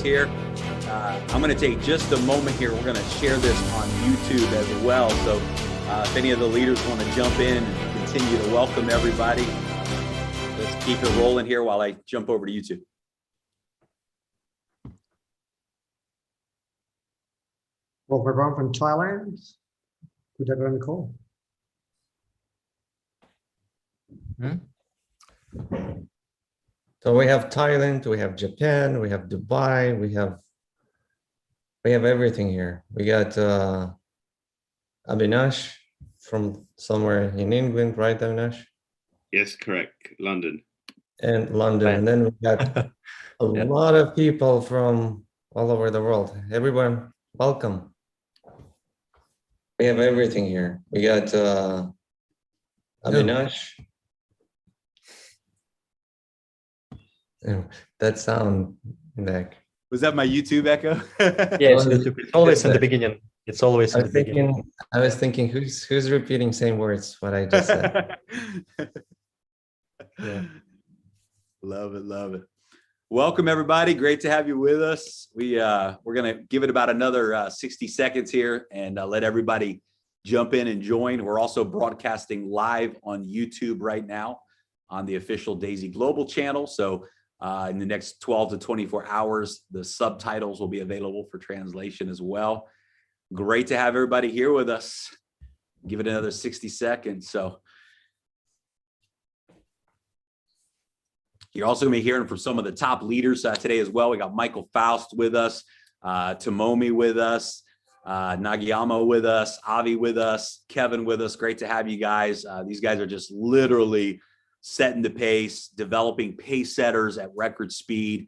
here. I'm going to take just a moment here. We're going to share this on YouTube as well. So if any of the leaders want to jump in and continue to welcome everybody, let's keep it rolling here while I jump over to YouTube. Well, everyone from Thailand, good everyone on the call. So we have Thailand, we have Japan, we have Dubai, we have everything here. We got Avinash from somewhere in England, right, Avinash? Yes, correct. London. And London. Right. And then we got a Yeah. lot of people from all over the world. Everyone, welcome. We have everything here. We got Avinash. That sound, Nick. Was that my YouTube echo? Yes, it's always in the beginning. It's always in the beginning. I was thinking, who's repeating same words what I just said? Yeah. Love it, love it. Welcome everybody. Great to have you with us. We're gonna give it about another 60 seconds here and let everybody jump in and join. We're also broadcasting live on YouTube right now on the official Daisy Global channel. So in the next 12 to 24 hours, the subtitles will be available for translation as well. Great to have everybody here with us. Give it another 60 seconds. So you're also going to be hearing from some of the top leaders today as well. We got Michael Faust with us, Tomomi with us, Nagiyama with us, Avi with us, Kevin with us. Great to have you guys. These guys are just literally setting the pace, developing pace setters at record speed,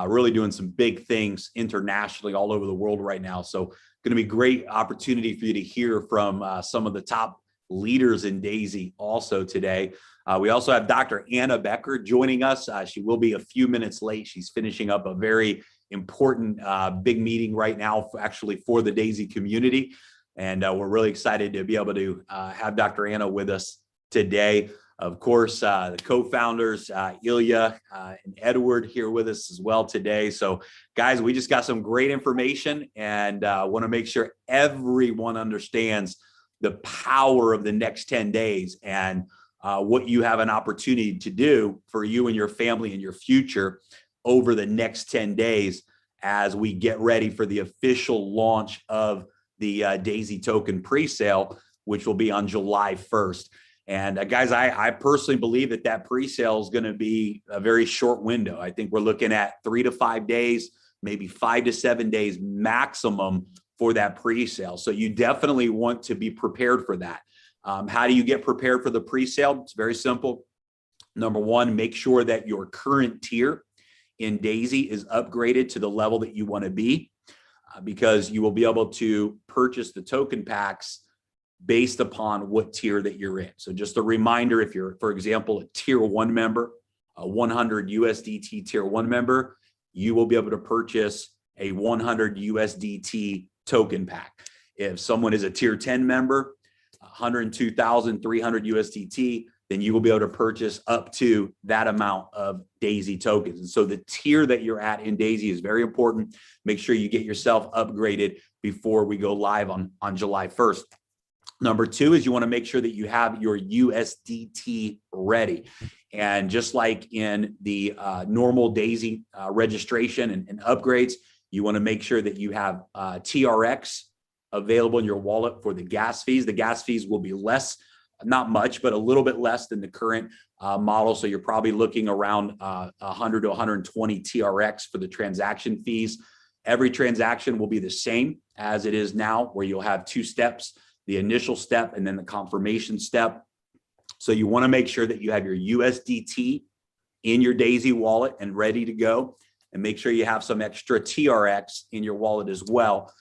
really doing some big things internationally all over the world right now. So going to be great opportunity for you to hear from some of the top leaders in Daisy also today. We also have Dr. Anna Becker joining us. She will be a few minutes late. She's finishing up a very important big meeting right now actually for the Daisy community. And we're really excited to be able to have Dr. Anna with us today. Of course, the co-founders, Ilya and Edward here with us as well today. So guys, we just got some great information and want to make sure everyone understands the power of the next 10 days and what you have an opportunity to do for you and your family and your future over the next 10 days as we get ready for the official launch of the Daisy token pre-sale, which will be on July 1st. And guys, I personally believe that pre-sale is going to be a very short window. I think we're looking at 3 to 5 days, maybe 5 to 7 days maximum for that pre-sale. So you definitely want to be prepared for that. How do you get prepared for the pre-sale? It's very simple. Number one, make sure that your current tier in Daisy is upgraded to the level that you want to be, because you will be able to purchase the token packs based upon what tier that you're in. So just a reminder, if you're, for example, a tier 1 member, a 100 USDT tier 1 member, you will be able to purchase a 100 USDT token pack. If someone is a tier 10 member, 102,300 USDT, then you will be able to purchase up to that amount of Daisy tokens. And so the tier that you're at in Daisy is very important. Make sure you get yourself upgraded before we go live on July 1st. Number two is you want to make sure that you have your USDT ready. And just like in the normal Daisy registration and upgrades, you want to make sure that you have TRX available in your wallet for the gas fees. The gas fees will be less, not much, but a little bit less than the current model. So you're probably looking around 100 to 120 TRX for the transaction fees. Every transaction will be the same as it is now, where you'll have 2 steps. The initial step and then the confirmation step. So you want to make sure that you have your USDT in your Daisy wallet and ready to go, and make sure you have some extra TRX in your wallet as well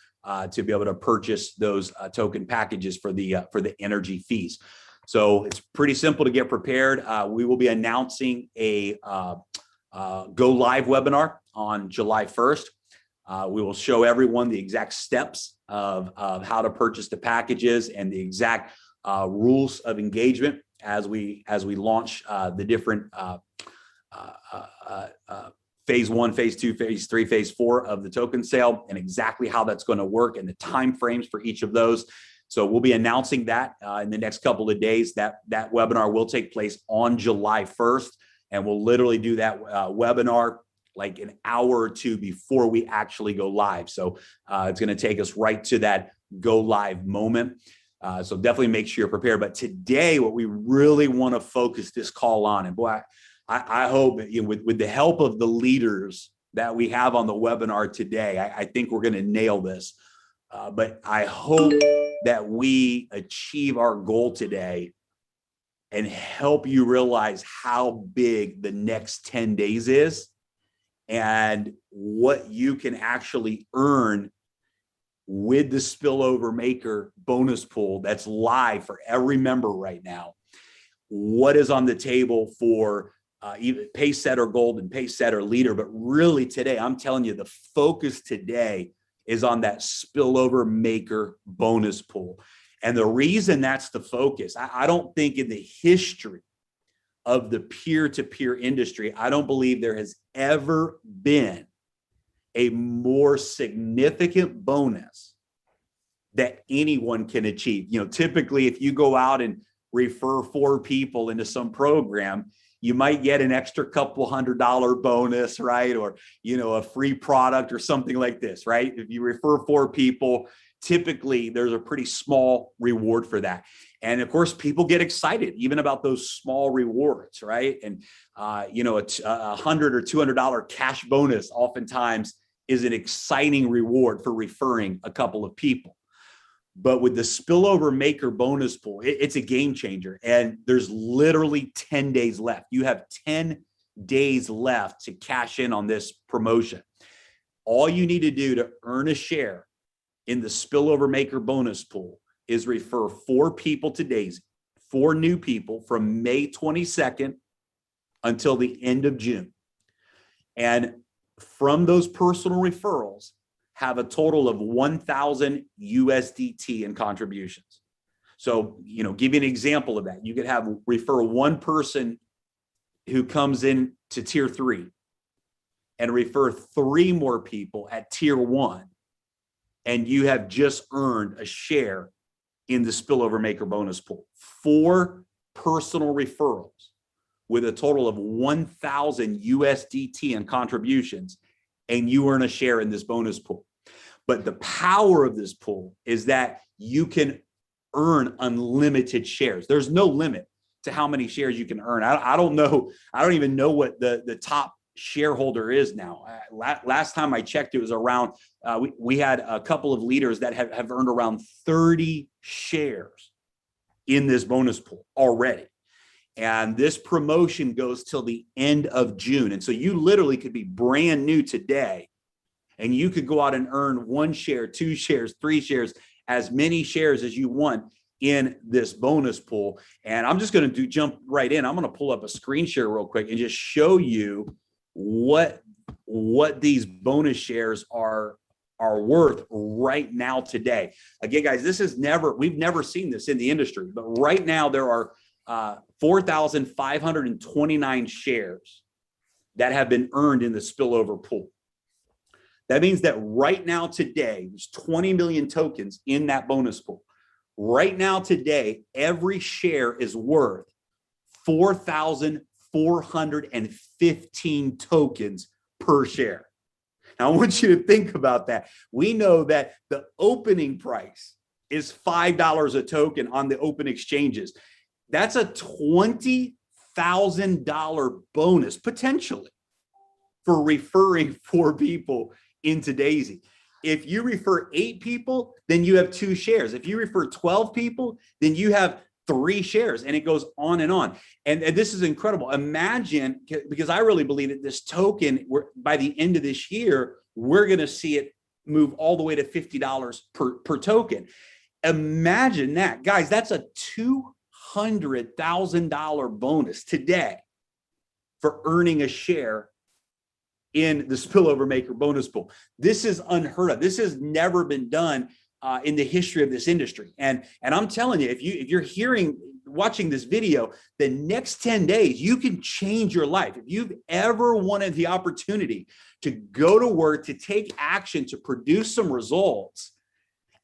to be able to purchase those token packages for the energy fees. So it's pretty simple to get prepared. We will be announcing a go live webinar on July 1st. We will show everyone the exact steps of how to purchase the packages and the exact rules of engagement as we launch the different phase 1, phase 2, phase 3, phase 4 of the token sale, and exactly how that's going to work and the timeframes for each of those. So we'll be announcing that in the next couple of days. That webinar will take place on July 1st, and we'll literally do that webinar like an hour or two before we actually go live. So it's going to take us right to that go live moment. So definitely make sure you're prepared. But today, what we really want to focus this call on, and boy, I hope with the help of the leaders that we have on the webinar today, I think we're going to nail this. But I hope that we achieve our goal today and help you realize how big the next 10 days is and what you can actually earn with the spillover maker bonus pool that's live for every member right now. What is on the table for even pace setter gold and pace setter leader? But really today, I'm telling you, the focus today is on that spillover maker bonus pool. And the reason that's the focus, I don't think in the history of the peer-to-peer industry, I don't believe there has ever been a more significant bonus that anyone can achieve. Typically, if you go out and refer 4 people into some program, you might get an extra couple $100 bonus, right? Or, a free product or something like this, right? If you refer 4 people, typically there's a pretty small reward for that. And of course, people get excited even about those small rewards, right? And, a $100 or $200 cash bonus oftentimes is an exciting reward for referring a couple of people. But with the spillover maker bonus pool, it's a game changer. And there's literally 10 days left. You have 10 days left to cash in on this promotion. All you need to do to earn a share in the spillover maker bonus pool is refer 4 people to Daisy, 4 new people from May 22nd until the end of June. And from those personal referrals, have a total of 1,000 USDT in contributions. So, give you an example of that. You could refer 1 person who comes in to tier 3 and refer 3 more people at tier 1. And you have just earned a share in the spillover maker bonus pool. 4 personal referrals with a total of 1,000 USDT in contributions, and you earn a share in this bonus pool. But the power of this pool is that you can earn unlimited shares. There's no limit to how many shares you can earn. I don't know. I don't even know what the top shareholder is now. Last time I checked, it was around, we had a couple of leaders that have earned around 30 shares in this bonus pool already. And this promotion goes till the end of June. And so you literally could be brand new today, and you could go out and earn 1 share, 2 shares, 3 shares, as many shares as you want in this bonus pool. And I'm just going to jump right in. I'm going to pull up a screen share real quick and just show you what these bonus shares are worth right now today. Again, guys, we've never seen this in the industry, but right now there are 4,529 shares that have been earned in the spillover pool. That means that right now today, there's 20 million tokens in that bonus pool. Right now today, every share is worth 4,415 tokens per share. Now, I want you to think about that. We know that the opening price is $5 a token on the open exchanges. That's a $20,000 bonus potentially for referring 4 people into Daisy. If you refer 8 people, then you have 2 shares. If you refer 12 people, then you have 3 shares, and it goes on and on. And this is incredible. Imagine, because I really believe that this token, by the end of this year, we're going to see it move all the way to $50 per token. Imagine that, guys. That's a $200,000 bonus today for earning a share in the spillover maker bonus pool. This is unheard of. This has never been done in the history of this industry. And I'm telling you, if you're hearing watching this video, the next 10 days, you can change your life. If you've ever wanted the opportunity to go to work, to take action, to produce some results,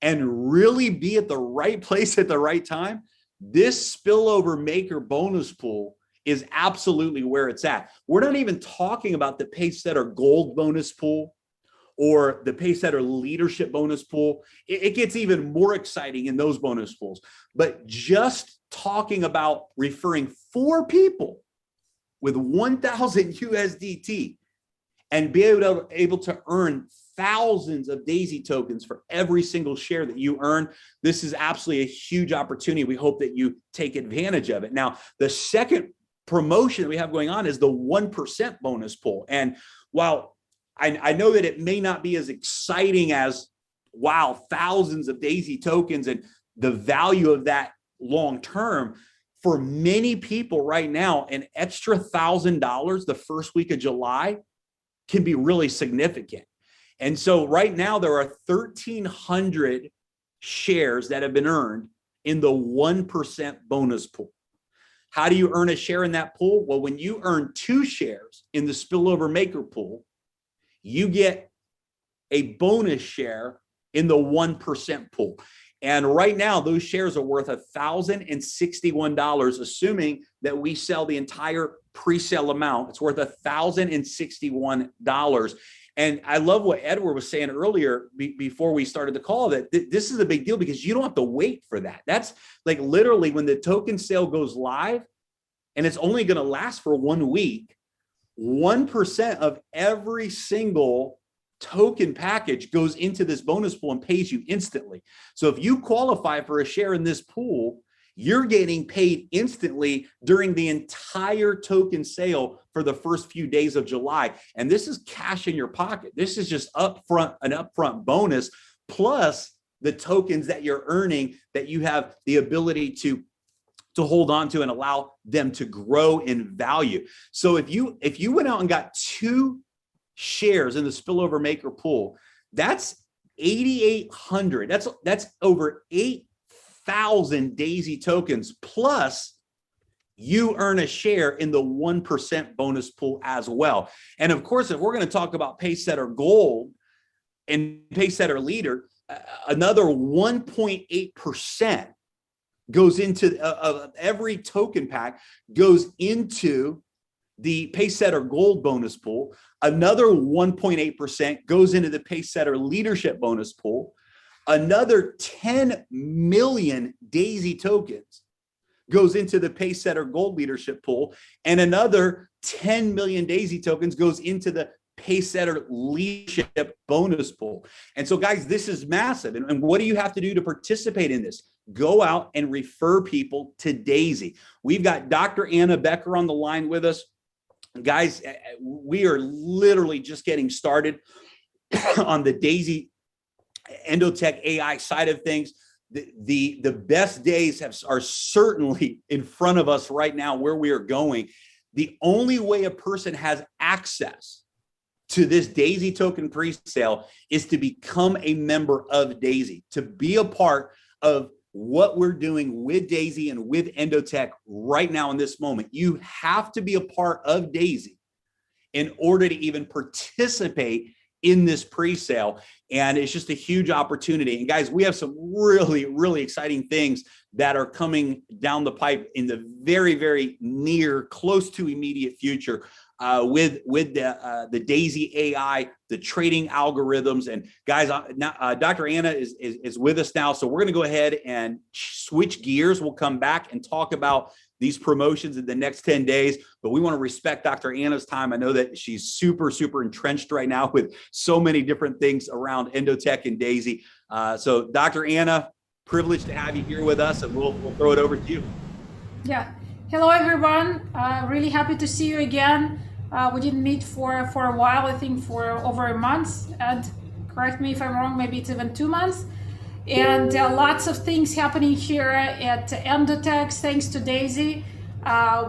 and really be at the right place at the right time, this spillover maker bonus pool is absolutely where it's at. We're not even talking about the Pacesetter Gold bonus pool or the Pacesetter Leadership bonus pool. It gets even more exciting in those bonus pools. But just talking about referring 4 people with 1,000 USDT and be able to earn thousands of Daisy tokens for every single share that you earn. This is absolutely a huge opportunity. We hope that you take advantage of it. Now, the second promotion that we have going on is the 1% bonus pool. And while I know that it may not be as exciting as, wow, thousands of Daisy tokens and the value of that long term, for many people right now, an extra $1,000 the first week of July can be really significant. And so right now there are 1,300 shares that have been earned in the 1% bonus pool. How do you earn a share in that pool? Well, when you earn 2 shares in the spillover maker pool, you get a bonus share in the 1% pool. And right now, those shares are worth $1,061, assuming that we sell the entire pre-sale amount. It's worth $1,061. And I love what Edward was saying earlier before we started the call, that this is a big deal because you don't have to wait for that. That's like literally when the token sale goes live, and it's only going to last for 1 week, 1% of every single token package goes into this bonus pool and pays you instantly. So if you qualify for a share in this pool, you're getting paid instantly during the entire token sale for the first few days of July. And this is cash in your pocket. This is just an upfront bonus, plus the tokens that you're earning that you have the ability to hold on to and allow them to grow in value. So if you went out and got 2 shares in the spillover maker pool, that's 8,800. That's over 8,000 Daisy tokens, plus you earn a share in the 1% bonus pool as well. And of course, if we're going to talk about Pacesetter Gold and Pacesetter Leader, another 1.8% goes into every token pack goes into the Pacesetter Gold bonus pool. Another 1.8% goes into the Pacesetter Leadership bonus pool. Another 10 million Daisy tokens goes into the Pacesetter Gold Leadership pool, and another 10 million Daisy tokens goes into the Pacesetter Leadership bonus pool. And so, guys, this is massive. And what do you have to do to participate in this? Go out and refer people to Daisy. We've got Dr. Anna Becker on the line with us. Guys, we are literally just getting started on the Daisy Endotech AI side of things. The best days are certainly in front of us right now where we are going. The only way a person has access to this Daisy token pre-sale is to become a member of Daisy, to be a part of what we're doing with Daisy and with Endotech right now in this moment. You have to be a part of Daisy in order to even participate in this pre-sale. And it's just a huge opportunity. And guys, we have some really, really exciting things that are coming down the pipe in the very, very near, close to immediate future with the Daisy AI, the trading algorithms. And guys, Dr. Anna is with us now. So we're going to go ahead and switch gears. We'll come back and talk about these promotions in the next 10 days, but we want to respect Dr. Anna's time. I know that she's super, super entrenched right now with so many different things around Endotech and Daisy. So Dr. Anna, privileged to have you here with us, and we'll throw it over to you. Yeah. Hello, everyone. Really happy to see you again. We didn't meet for a while, I think for over a month, and correct me if I'm wrong, maybe it's even 2 months. And lots of things happening here at Endotech, thanks to Daisy.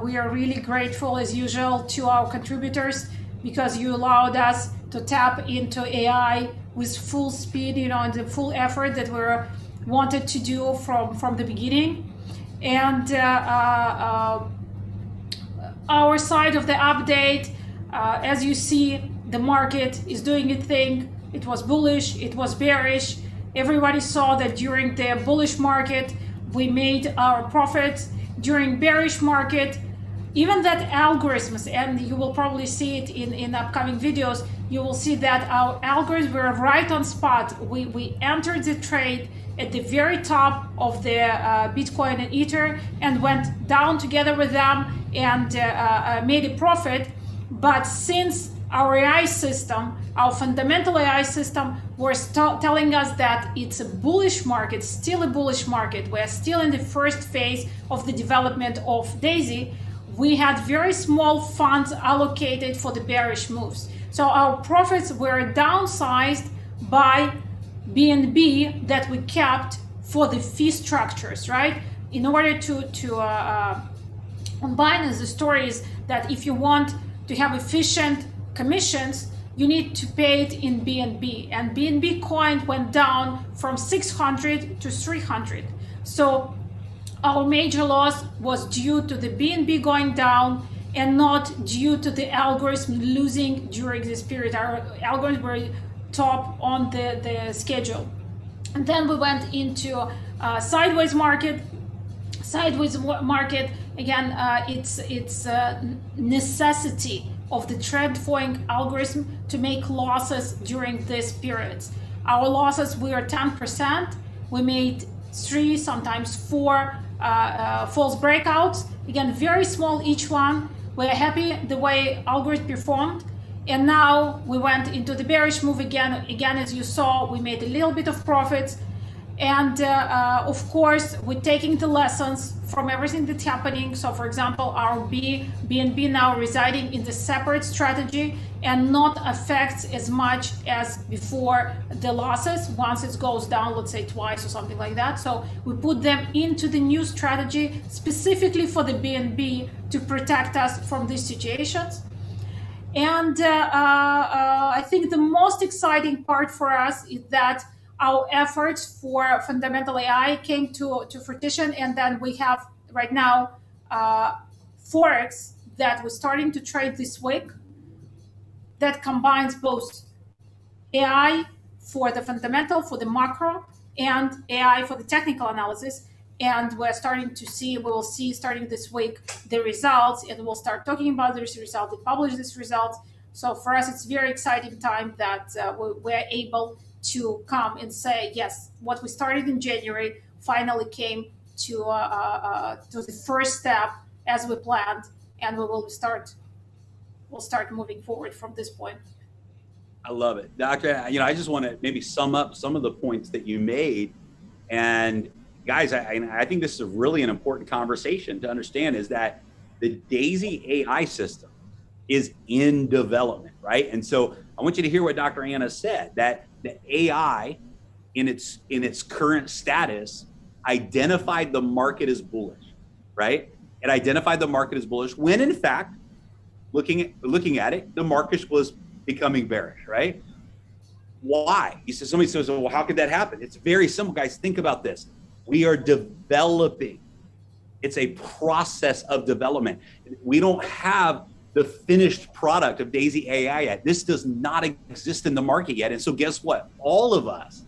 We are really grateful, as usual, to our contributors because you allowed us to tap into AI with full speed, and the full effort that we wanted to do from the beginning. And our side of the update, as you see, the market is doing its thing. It was bullish, it was bearish. Everybody saw that during the bullish market, we made our profits. During bearish market, even that algorithms, and you will probably see it in upcoming videos, you will see that our algorithms were right on spot. We entered the trade at the very top of the Bitcoin and Ether and went down together with them and made a profit. But since our AI system, our fundamental AI system, was telling us that it's a bullish market, still a bullish market, we're still in the first phase of the development of Daisy, we had very small funds allocated for the bearish moves. So our profits were downsized by BNB that we kept for the fee structures, right? In order to on Binance, the story is that if you want to have efficient commissions, you need to pay it in BNB, and BNB coin went down from 600 to 300. So our major loss was due to the BNB going down and not due to the algorithm losing during this period. Our algorithms were top on the schedule. And then we went into sideways market. Sideways market, again, it's necessity of the trend following algorithm to make losses during this period. Our losses were 10%. We made 3, sometimes 4 false breakouts. Again, very small each one. We're happy the way algorithm performed. And now we went into the bearish move again. Again, as you saw, we made a little bit of profits. And of course, we're taking the lessons from everything that's happening. So for example, our BNB now residing in the separate strategy and not affects as much as before the losses once it goes down, let's say twice or something like that. So we put them into the new strategy specifically for the BNB to protect us from these situations. And I think the most exciting part for us is that our efforts for fundamental AI came to fruition, and then we have right now Forex that we're starting to trade this week that combines both AI for the fundamental, for the macro, and AI for the technical analysis. And we're starting to see, we will see starting this week the results, and we'll start talking about these results, we publish these results. So for us, it's very exciting time that we're able to come and say, yes, what we started in January finally came to the first step as we planned, and we'll start moving forward from this point. I love it, Doctor. I just want to maybe sum up some of the points that you made. And guys, I think this is really an important conversation to understand, is that the Daisy AI system is in development, right? And so I want you to hear what Dr. Anna said, that the AI in its current status identified the market as bullish, right? It identified the market as bullish when in fact, looking at it, the market was becoming bearish, right? Why? Somebody says, well, how could that happen? It's very simple, guys. Think about this. We are developing. It's a process of development. We don't have the finished product of Daisy AI yet. This does not exist in the market yet. And so guess what? All of us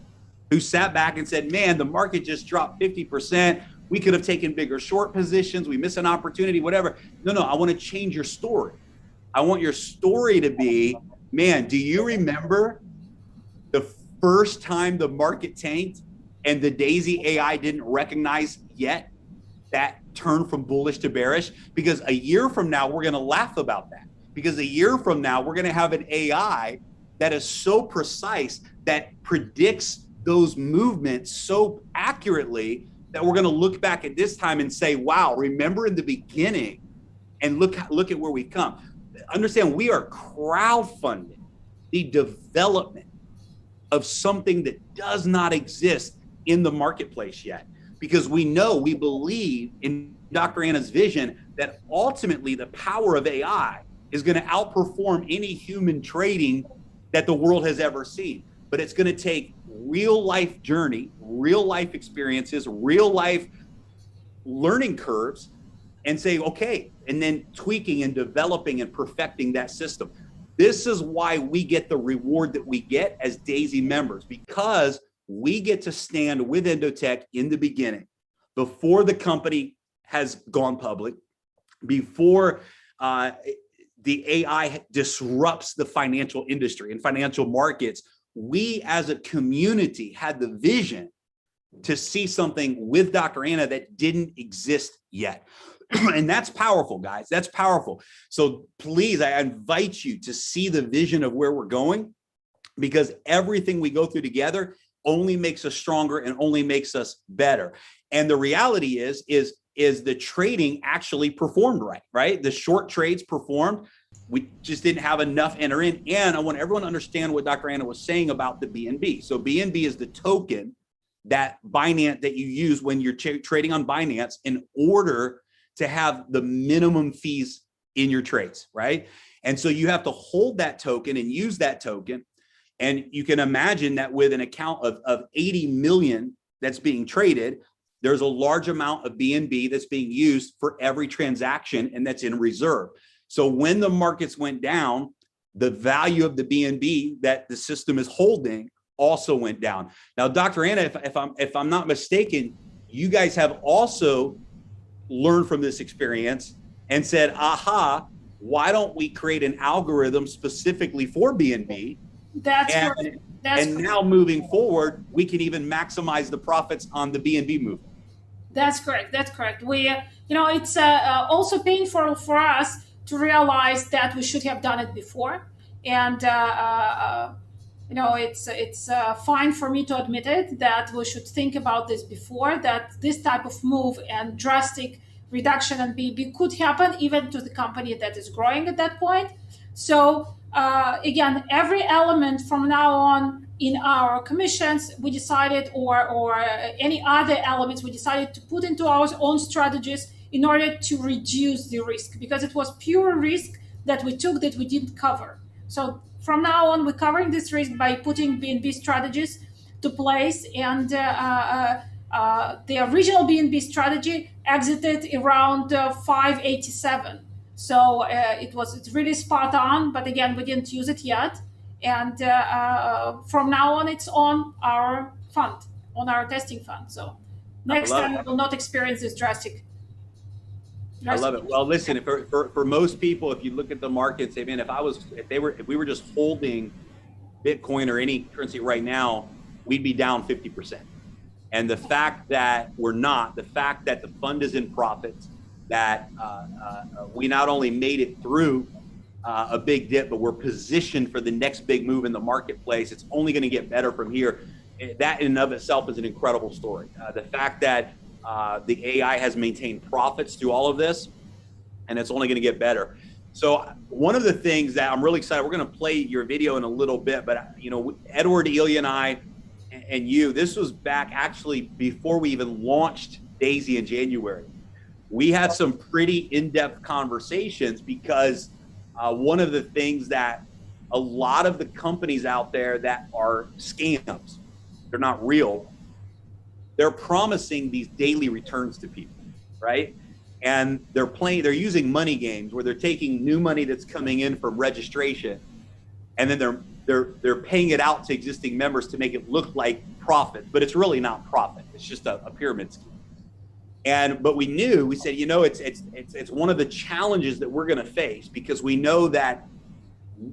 who sat back and said, man, the market just dropped 50%. We could have taken bigger short positions. We missed an opportunity, whatever. No, I want to change your story. I want your story to be, man, do you remember the first time the market tanked and the Daisy AI didn't recognize yet that turn from bullish to bearish? Because a year from now, we're going to laugh about that. Because a year from now, we're going to have an AI that is so precise, that predicts those movements so accurately, that we're going to look back at this time and say, wow, remember in the beginning, and look at where we've come. Understand, we are crowdfunding the development of something that does not exist in the marketplace yet, because we believe in Dr. Anna's vision that ultimately the power of AI is going to outperform any human trading that the world has ever seen. But it's going to take real life journey, real life experiences, real life learning curves and say, okay, and then tweaking and developing and perfecting that system. This is why we get the reward that we get as Daisy members, because we get to stand with Endotech in the beginning, before the company has gone public, before the AI disrupts the financial industry and financial markets. We as a community had the vision to see something with Dr. Anna that didn't exist yet. And that's powerful, guys. That's powerful. So please, I invite you to see the vision of where we're going, because everything we go through together only makes us stronger and only makes us better. And the reality is the trading actually performed right? The short trades performed. We just didn't have enough enter in. And I want everyone to understand what Dr. Anna was saying about the BNB. So BNB is the token that Binance that you use when you're trading on Binance in order to have the minimum fees in your trades, right? And so you have to hold that token and use that token. And you can imagine that with an account of 80 million that's being traded, there's a large amount of BNB that's being used for every transaction, and that's in reserve. So when the markets went down, the value of the BNB that the system is holding also went down. Now, Dr. Anna, if I'm not mistaken, you guys have also learned from this experience and said, aha, why don't we create an algorithm specifically for BNB? That's correct. And now moving forward, we can even maximize the profits on the BNB movement. That's correct. That's correct. We, it's also painful for us to realize that we should have done it before. And, it's fine for me to admit it, that we should think about this before, that this type of move and drastic reduction in BNB could happen even to the company that is growing at that point. So again, every element from now on in our commissions, we decided, or any other elements, we decided to put into our own strategies in order to reduce the risk, because it was pure risk that we took that we didn't cover. So from now on, we're covering this risk by putting BNB strategies to place, and the original BNB strategy exited around 587. So it's really spot on, but again, we didn't use it yet. And from now on, it's on our fund, on our testing fund. So next time we will not experience this drastic. I love it. Well, listen, for most people, if you look at the markets, I mean, if we were just holding Bitcoin or any currency right now, we'd be down 50%. And the fact that we're not, the fact that the fund is in profit, that we not only made it through a big dip, but we're positioned for the next big move in the marketplace. It's only going to get better from here. That in and of itself is an incredible story. The fact that the AI has maintained profits through all of this, and it's only going to get better. So one of the things that I'm really excited, we're going to play your video in a little bit, but Edward, Ilya, and I, and you, this was back actually before we even launched Daisy in January. We had some pretty in-depth conversations, because one of the things that a lot of the companies out there that are scams, they're not real, they're promising these daily returns to people, right? And they're using money games where they're taking new money that's coming in from registration, and then they're paying it out to existing members to make it look like profit, but it's really not profit. It's just a pyramid scheme. But we said, it's one of the challenges that we're going to face, because we know that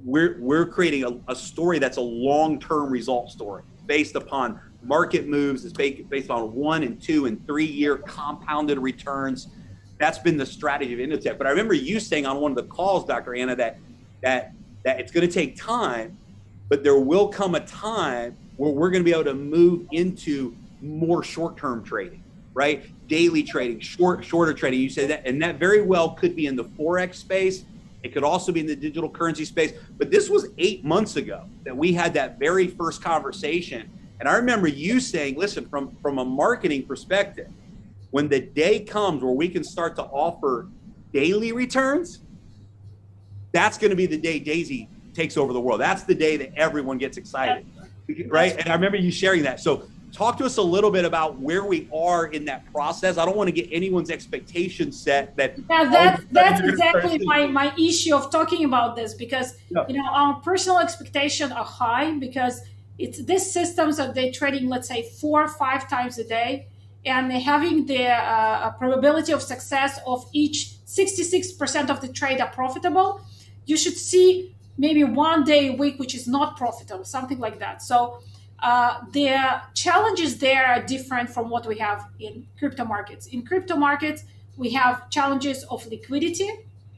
we're creating a story that's a long-term result story based upon market moves. It's based on 1 and 2 and 3 year compounded returns. That's been the strategy of Endotech. But I remember you saying on one of the calls, Dr. Anna, that it's going to take time, but there will come a time where we're going to be able to move into more short-term trading, right? Daily trading, shorter trading. You say that, and that very well could be in the Forex space. It could also be in the digital currency space. But this was 8 months ago that we had that very first conversation. And I remember you saying, listen, from a marketing perspective, when the day comes where we can start to offer daily returns, that's going to be the day Daisy takes over the world. That's the day that everyone gets excited, right? And I remember you sharing that. So talk to us a little bit about where we are in that process. I don't want to get anyone's expectations set that. Yeah, that's exactly my issue of talking about this, because our personal expectations are high, because it's these systems that they're trading, let's say 4 or 5 times a day, and they're having the probability of success of each 66% of the trade are profitable. You should see maybe 1 day a week which is not profitable, something like that. So the challenges there are different from what we have in crypto markets. In crypto markets, we have challenges of liquidity.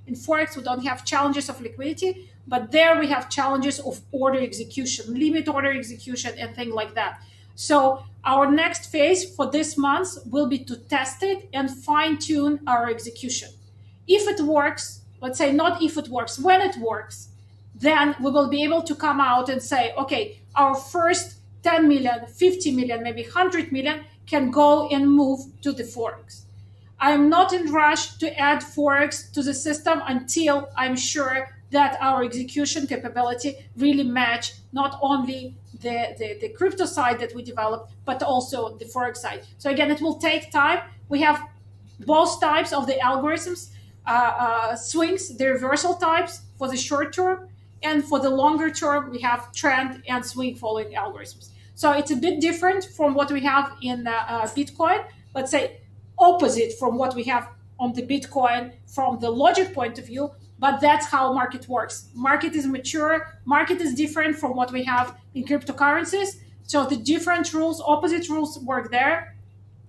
In Forex, we don't have challenges of liquidity, but there we have challenges of order execution, limit order execution, and things like that. So our next phase for this month will be to test it and fine-tune our execution. If it works, let's say not if it works, when it works, then we will be able to come out and say, okay, our first 10 million, 50 million, maybe 100 million can go and move to the Forex. I am not in rush to add Forex to the system until I'm sure that our execution capability really match not only the crypto side that we developed, but also the Forex side. So again, it will take time. We have both types of the algorithms, swings, the reversal types for the short term, and for the longer term, we have trend and swing following algorithms. So it's a bit different from what we have in Bitcoin, let's say opposite from what we have on the Bitcoin from the logic point of view, but that's how market works. Market is mature, market is different from what we have in cryptocurrencies. So the different rules, opposite rules work there.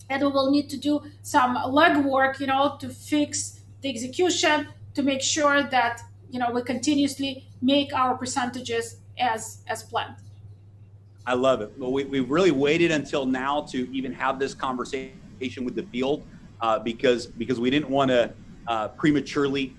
And we will need to do some legwork, to fix the execution, to make sure that, we continuously make our percentages as planned. I love it. Well, we really waited until now to even have this conversation with the field because we didn't want to prematurely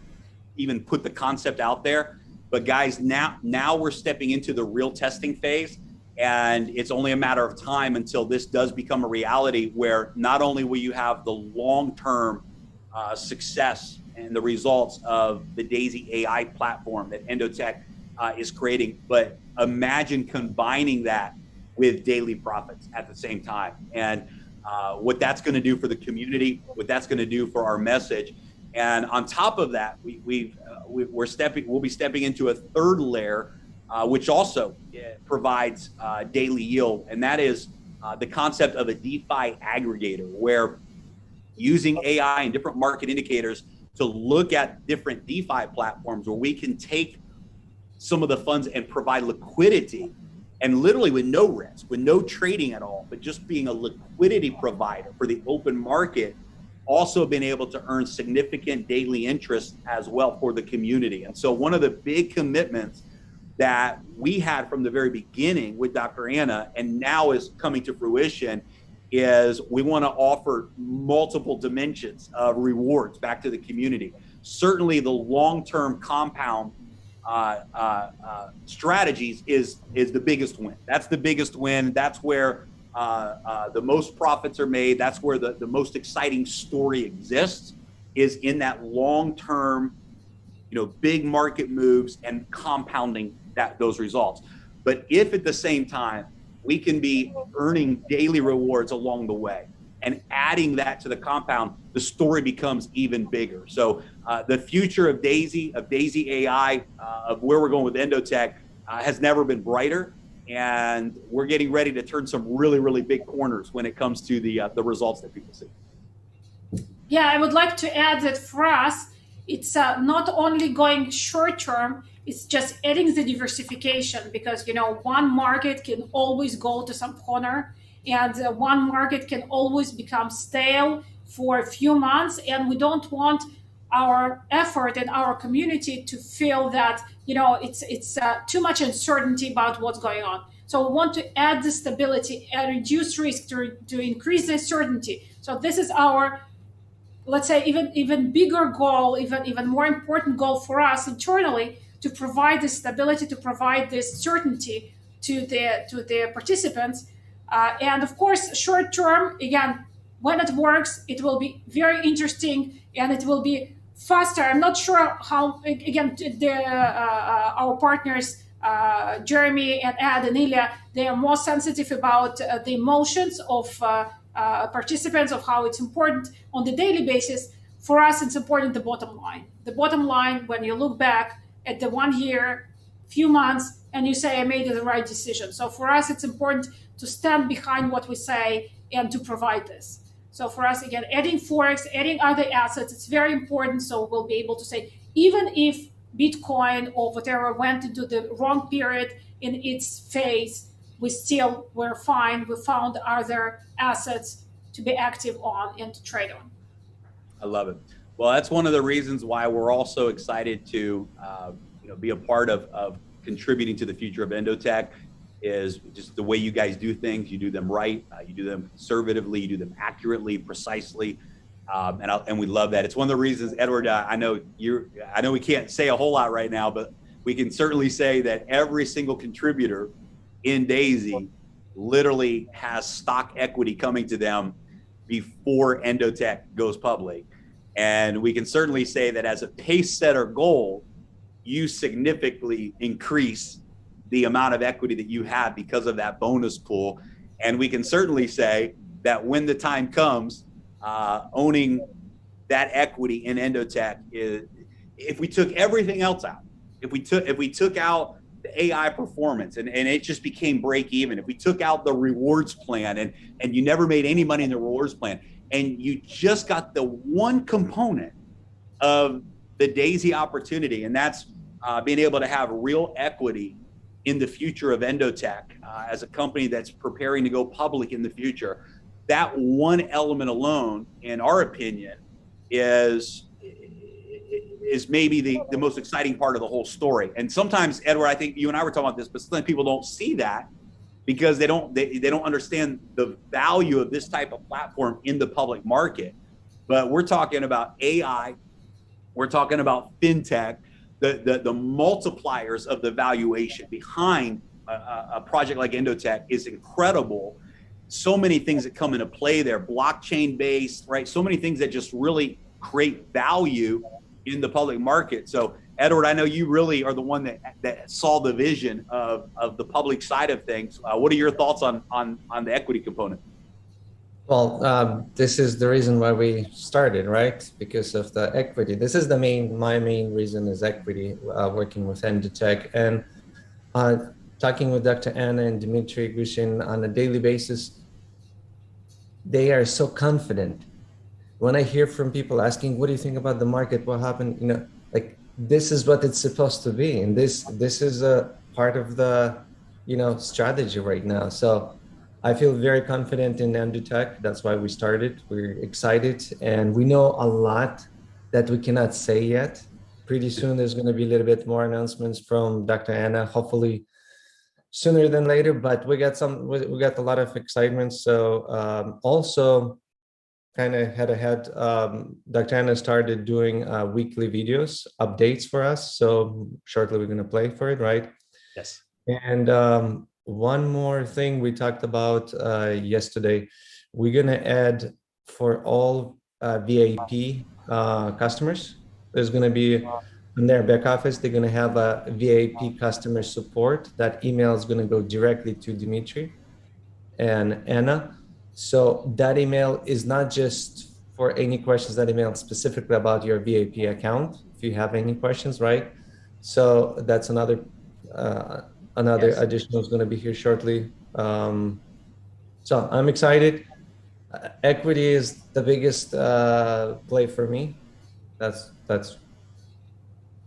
even put the concept out there. But guys, now we're stepping into the real testing phase, and it's only a matter of time until this does become a reality, where not only will you have the long-term success and the results of the Daisy AI platform that Endotech is creating, but imagine combining that with daily profits at the same time. And what that's going to do for the community, what that's going to do for our message. And on top of that, we'll be stepping into a third layer, which also provides daily yield. And that is the concept of a DeFi aggregator, where using AI and different market indicators to look at different DeFi platforms where we can take some of the funds and provide liquidity, and literally with no risk, with no trading at all, but just being a liquidity provider for the open market, also been able to earn significant daily interest as well for the community. And so one of the big commitments that we had from the very beginning with Dr. Anna, and now is coming to fruition, is we want to offer multiple dimensions of rewards back to the community. Certainly the long-term compound strategies is the biggest win. That's the biggest win. That's where the most profits are made. That's where the most exciting story exists, is in that long-term, big market moves and compounding those results. But if at the same time we can be earning daily rewards along the way and adding that to the compound, the story becomes even bigger. So the future of Daisy AI, of where we're going with Endotech, has never been brighter. And we're getting ready to turn some really, really big corners when it comes to the results that people see. Yeah, I would like to add that for us, it's not only going short term, it's just adding the diversification, because, one market can always go to some corner, and one market can always become stale for a few months. And we don't want our effort and our community to feel that, it's too much uncertainty about what's going on. So we want to add the stability and reduce risk to increase the certainty. So this is our, let's say, even bigger goal, even more important goal for us internally, to provide this stability, to provide this certainty to the participants. And of course, short term, again, when it works, it will be very interesting and it will be faster. I'm not sure how, again, our partners Jeremy and Ed and Ilya, they are more sensitive about the emotions of participants, of how it's important on the daily basis. For us, it's important the bottom line. The bottom line, when you look back at the 1 year, few months, and you say, I made the right decision. So for us, it's important to stand behind what we say and to provide this. So for us, again, adding Forex, adding other assets, it's very important. So we'll be able to say, even if Bitcoin or whatever went into the wrong period in its phase, we're fine. We found other assets to be active on and to trade on. I love it. Well, that's one of the reasons why we're also excited to be a part of contributing to the future of Endotech, is just the way you guys do things. You do them right. You do them conservatively. You do them accurately, precisely. And we love that. It's one of the reasons, Edward, I know we can't say a whole lot right now, but we can certainly say that every single contributor in Daisy literally has stock equity coming to them before Endotech goes public. And we can certainly say that as a pace setter goal, you significantly increase the amount of equity that you have because of that bonus pool. And we can certainly say that when the time comes, owning that equity in Endotech is, if we took everything else out, if we took out the AI performance and it just became break even, if we took out the rewards plan and you never made any money in the rewards plan, and you just got the one component of the Daisy opportunity, and that's being able to have real equity in the future of Endotech as a company that's preparing to go public in the future. That one element alone, in our opinion, is maybe the most exciting part of the whole story. And sometimes, Edward, I think you and I were talking about this, but sometimes people don't see that because they don't understand the value of this type of platform in the public market. But we're talking about AI, we're talking about fintech, the multipliers of the valuation behind a project like Endotech is incredible. So many things that come into play there, blockchain based, right? So many things that just really create value in the public market. So Edward, I know you really are the one that saw the vision of the public side of things. What are your thoughts on the equity component? Well, this is the reason why we started, right? Because of the equity. This is my main reason is equity, working with Endotech and talking with Dr. Anna and Dmitry Gushin on a daily basis. They are so confident. When I hear from people asking, what do you think about the market? What happened? Like, this is what it's supposed to be. And this is a part of the, strategy right now. So I feel very confident in Endotech. That's why we started. We're excited. And we know a lot that we cannot say yet. Pretty soon, there's going to be a little bit more announcements from Dr. Anna, hopefully sooner than later, but we got a lot of excitement. So also kind of head ahead, Dr. Anna started doing weekly videos, updates for us. So shortly we're going to play for it, right? Yes. And one more thing we talked about yesterday, we're going to add for all VIP customers, there's going to be in their back office, they're going to have a VIP customer support. That email is going to go directly to Dmitry and Anna. So that email is not just for any questions, that email specifically about your VIP account, if you have any questions, right? So that's another yes. Additional is going to be here shortly. So I'm excited. Equity is the biggest play for me. That's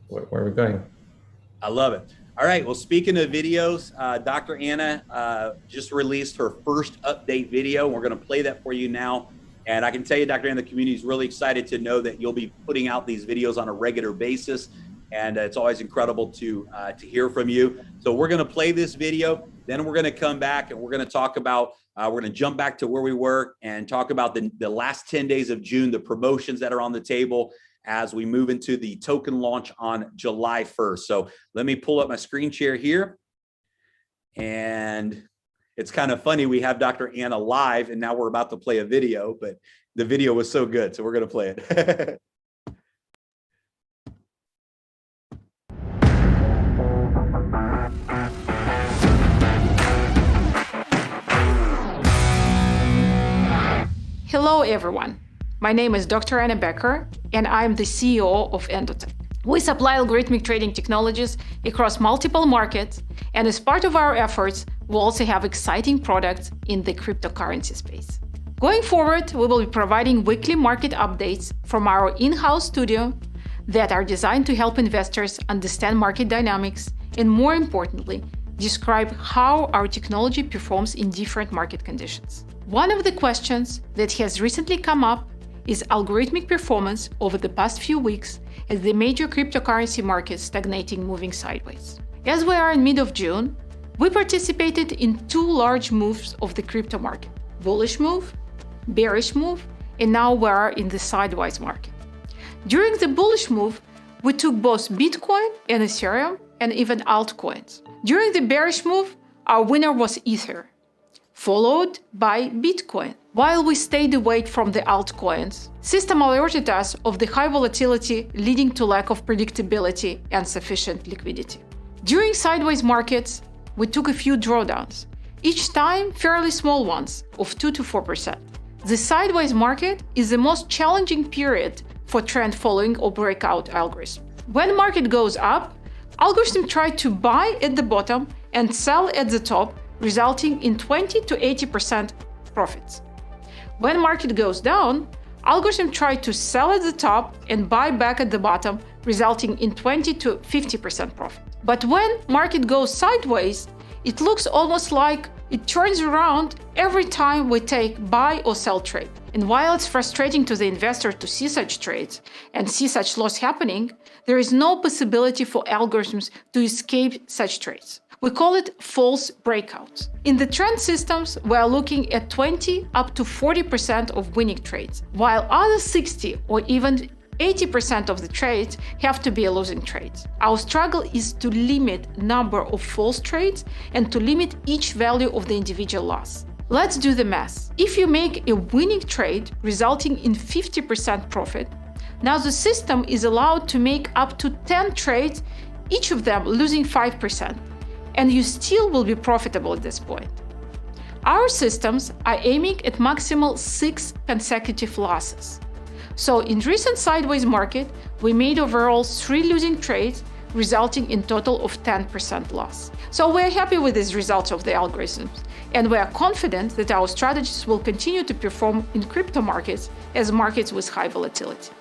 where we're going. I love it. All right. Well, speaking of videos, Dr. Anna just released her first update video. We're going to play that for you now. And I can tell you, Dr. Anna, the community is really excited to know that you'll be putting out these videos on a regular basis. And it's always incredible to hear from you. So we're going to play this video. Then we're going to come back and we're going to talk about, we're going to jump back to where we were and talk about the last 10 days of June, the promotions that are on the table as we move into the token launch on July 1st. So let me pull up my screen share here. And it's kind of funny, we have Dr. Anna live and now we're about to play a video, but the video was so good, so we're going to play it. Hello, everyone. My name is Dr. Anna Becker, and I'm the CEO of Endotech. We supply algorithmic trading technologies across multiple markets, and as part of our efforts, we also have exciting products in the cryptocurrency space. Going forward, we will be providing weekly market updates from our in-house studio that are designed to help investors understand market dynamics and, more importantly, describe how our technology performs in different market conditions. One of the questions that has recently come up is algorithmic performance over the past few weeks as the major cryptocurrency markets stagnating, moving sideways. As we are in mid of June, we participated in two large moves of the crypto market: bullish move, bearish move, and now we are in the sideways market. During the bullish move, we took both Bitcoin and Ethereum and even altcoins. During the bearish move, our winner was Ether, followed by Bitcoin. While we stayed away from the altcoins, system alerted us of the high volatility leading to lack of predictability and sufficient liquidity. During sideways markets, we took a few drawdowns, each time fairly small ones of 2 to 4%. The sideways market is the most challenging period for trend following or breakout algorithms. When market goes up, algorithms try to buy at the bottom and sell at the top, resulting in 20 to 80% profits. When market goes down, algorithms try to sell at the top and buy back at the bottom, resulting in 20 to 50% profit. But when market goes sideways, it looks almost like it turns around every time we take buy or sell trade. And while it's frustrating to the investor to see such trades and see such loss happening, there is no possibility for algorithms to escape such trades. We call it false breakouts. In the trend systems, we are looking at 20 up to 40% of winning trades, while other 60 or even 80% of the trades have to be losing trades. Our struggle is to limit number of false trades and to limit each value of the individual loss. Let's do the math. If you make a winning trade resulting in 50% profit, now the system is allowed to make up to 10 trades, each of them losing 5%, and you still will be profitable at this point. Our systems are aiming at maximal 6 consecutive losses. So in recent sideways market, we made overall 3 losing trades, resulting in total of 10% loss. So we're happy with these results of the algorithms, and we are confident that our strategies will continue to perform in crypto markets as markets with high volatility.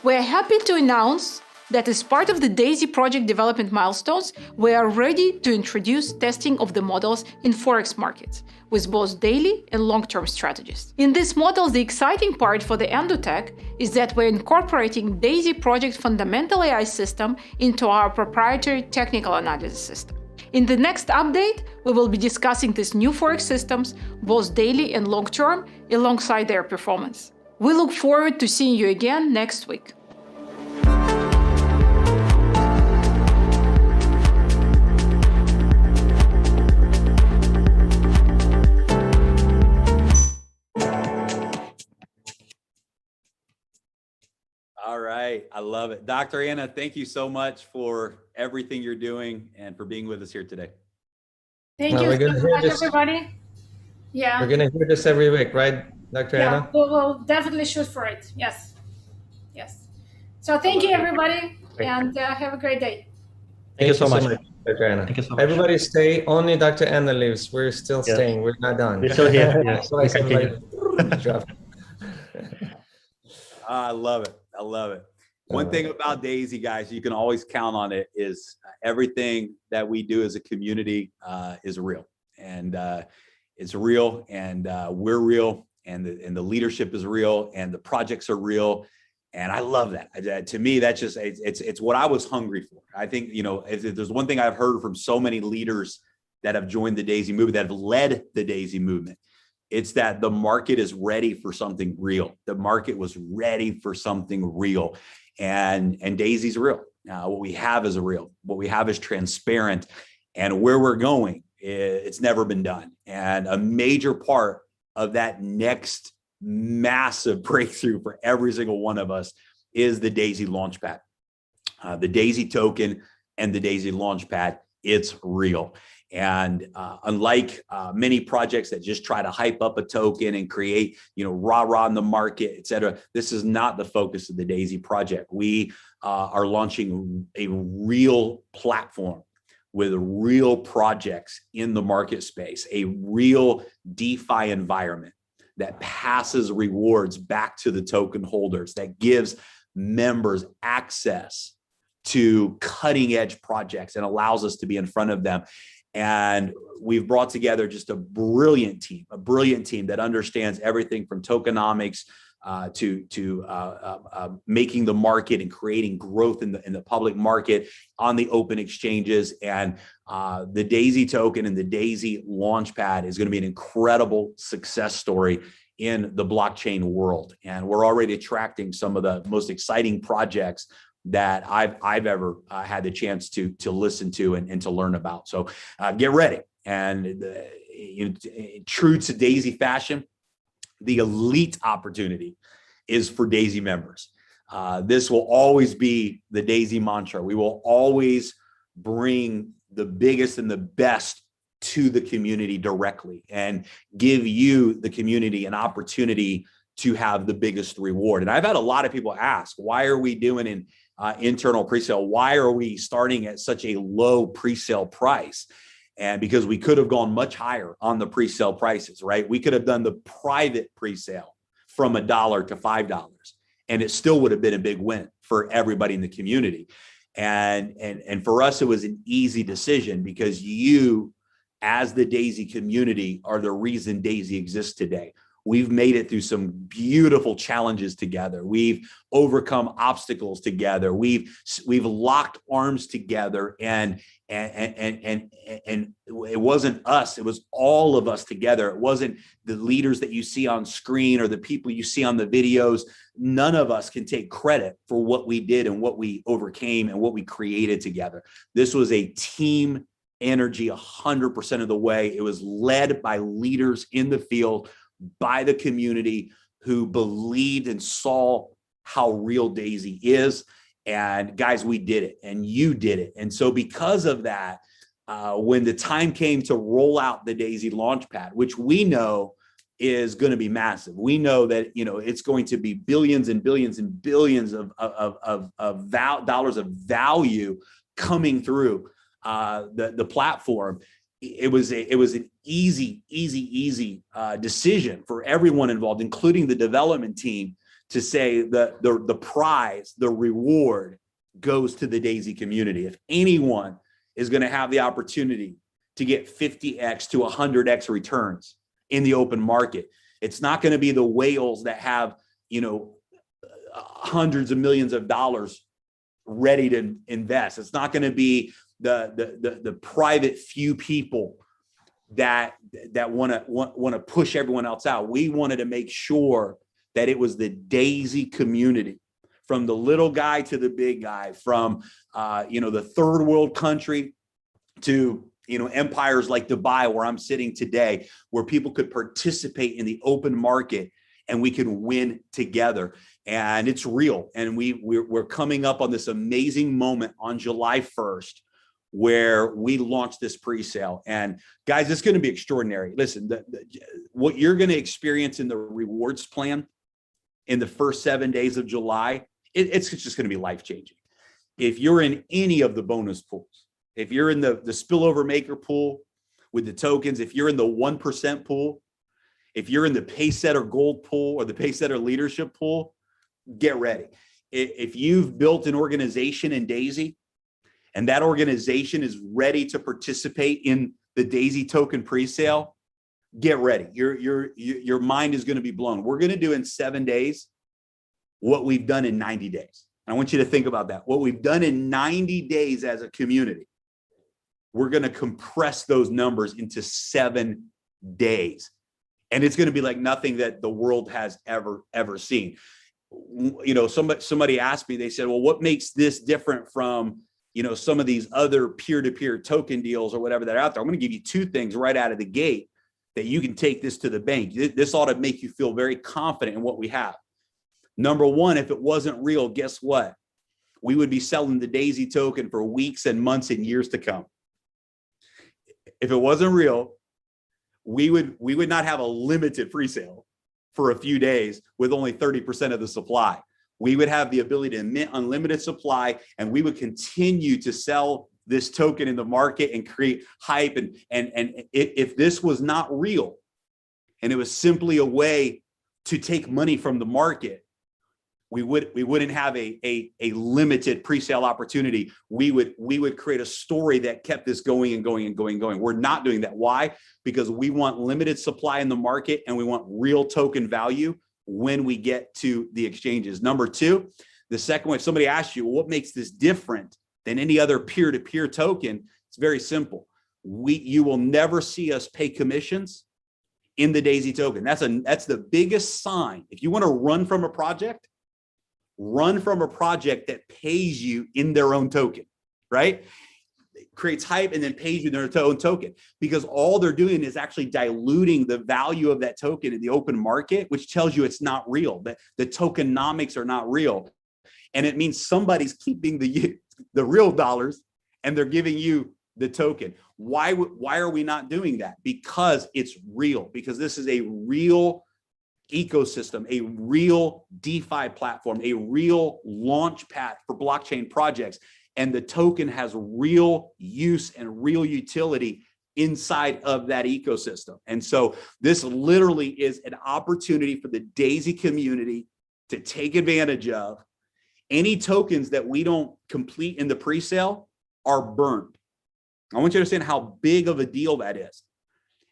We're happy to announce that as part of the DAISY project development milestones, we are ready to introduce testing of the models in Forex markets with both daily and long-term strategies. In these models, the exciting part for the Endotech is that we're incorporating DAISY project fundamental AI system into our proprietary technical analysis system. In the next update, we will be discussing these new Forex systems, both daily and long-term, alongside their performance. We look forward to seeing you again next week. All right. I love it. Dr. Anna, thank you so much for everything you're doing and for being with us here today. Thank you so much, everybody. Yeah. We're going to hear this every week, right, Dr. Anna? We'll definitely shoot for it. Yes. Yes. So thank you, everybody, and have a great day. Thank you so much, Dr. Anna. Thank you so much. Everybody stay. Only Dr. Anna leaves. We're still staying. We're not done. We're still here. Yeah. That's why somebody dropped. I love it. I love it. One thing about DAISY, guys, you can always count on it, is everything that we do as a community is real. And it's real, and we're real, and the leadership is real, and the projects are real. And I love that. To me, that's just, it's what I was hungry for. I think, you know, if there's one thing I've heard from so many leaders that have joined the DAISY movement, that have led the DAISY movement, it's that the market is ready for something real. The market was ready for something real, and DAISY's real. What we have is real. What we have is transparent, and where we're going, it's never been done. And a major part of that next massive breakthrough for every single one of us is the DAISY Launchpad. The DAISY token and the DAISY Launchpad it's real. And unlike many projects that just try to hype up a token and create, rah-rah in the market, et cetera, this is not the focus of the Daisy project. We are launching a real platform with real projects in the market space, a real DeFi environment that passes rewards back to the token holders, that gives members access to cutting edge projects and allows us to be in front of them. And we've brought together just a brilliant team that understands everything from tokenomics to making the market and creating growth in the public market on the open exchanges. And the Daisy token and the Daisy Launchpad is going to be an incredible success story in the blockchain world. And we're already attracting some of the most exciting projects that I've ever had the chance to listen to and to learn about. So get ready. And true to Daisy fashion, the elite opportunity is for Daisy members. This will always be the Daisy mantra. We will always bring the biggest and the best to the community directly and give you, the community, an opportunity to have the biggest reward. And I've had a lot of people ask, why are we doing an internal presale? Why are we starting at such a low presale price? And because we could have gone much higher on the presale prices, right? We could have done the private presale from $1 to $5, and it still would have been a big win for everybody in the community. And for us, it was an easy decision because you, as the Daisy community, are the reason Daisy exists today. We've made it through some beautiful challenges together. We've overcome obstacles together. We've locked arms together, and it wasn't us. It was all of us together. It wasn't the leaders that you see on screen or the people you see on the videos. None of us can take credit for what we did and what we overcame and what we created together. This was a team energy 100% of the way. It was led by leaders in the field, by the community who believed and saw how real Daisy is. And guys, we did it, and you did it. And so because of that, when the time came to roll out the Daisy Launchpad, which we know is going to be massive, we know that it's going to be billions and billions and billions of dollars of value coming through the platform. It was an easy decision for everyone involved, including the development team, to say that the prize, the reward, goes to the Daisy community. If anyone is going to have the opportunity to get 50x to 100x returns in the open market, it's not going to be the whales that have hundreds of millions of dollars ready to invest. It's not going to be the private few people that want to push everyone else out. We wanted to make sure that it was the Daisy community, from the little guy to the big guy, from the third world country to empires like Dubai, where I'm sitting today, where people could participate in the open market and we could win together. And it's real. And we're coming up on this amazing moment on July 1st, where we launched this pre-sale. And guys, it's going to be extraordinary. Listen, what you're going to experience in the rewards plan in the first 7 days of July, it's just going to be life-changing. If you're in any of the bonus pools, if you're in the spillover maker pool with the tokens, if you're in the 1% pool, if you're in the Paysetter Gold pool or the Paysetter Leadership pool, get ready. If you've built an organization in Daisy, and that organization is ready to participate in the Daisy token presale, get ready. Your mind is going to be blown. We're going to do in 7 days what we've done in 90 days. I want you to think about that. What we've done in 90 days as a community, we're going to compress those numbers into 7 days. And it's going to be like nothing that the world has ever seen. Somebody asked me, they said, well, what makes this different from some of these other peer-to-peer token deals or whatever that are out there? I'm going to give you 2 things right out of the gate that you can take this to the bank. This ought to make you feel very confident in what we have. Number one, if it wasn't real, guess what? We would be selling the Daisy token for weeks and months and years to come. if it wasn't real, we would not have a limited pre-sale for a few days with only 30% of the supply. We would have the ability to mint unlimited supply, and we would continue to sell this token in the market and create hype. And if this was not real and it was simply a way to take money from the market, we wouldn't have a limited pre-sale opportunity. We would create a story that kept this going and going and going and going. We're not doing that. Why? Because we want limited supply in the market, and we want real token value when we get to the exchanges. Number two, the second one, if somebody asks you, well, what makes this different than any other peer-to-peer token? It's very simple. You will never see us pay commissions in the Daisy token. That's the biggest sign. If you want to run from a project that pays you in their own token, right? It creates hype and then pays you in their own token, because all they're doing is actually diluting the value of that token in the open market, which tells you it's not real, that the tokenomics are not real. And it means somebody's keeping the real dollars and they're giving you the token. Why are we not doing that? Because it's real, because this is a real ecosystem, a real DeFi platform, a real launch pad for blockchain projects. And the token has real use and real utility inside of that ecosystem. And so this literally is an opportunity for the Daisy community to take advantage of. Any tokens that we don't complete in the pre-sale are burned. I want you to understand how big of a deal that is.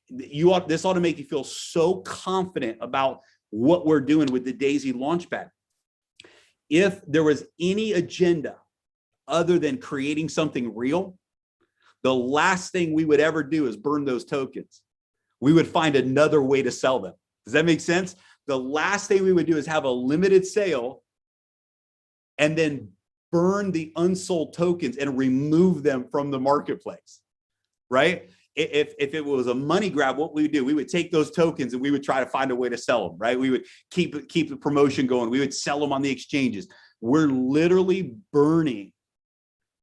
This ought to make you feel so confident about what we're doing with the Daisy Launchpad. If there was any agenda other than creating something real, the last thing we would ever do is burn those tokens. We would find another way to sell them. Does that make sense? The last thing we would do is have a limited sale and then burn the unsold tokens and remove them from the marketplace, right? If it was a money grab, what we would do, we would take those tokens and we would try to find a way to sell them, right? We would keep the promotion going. We would sell them on the exchanges. We're literally burning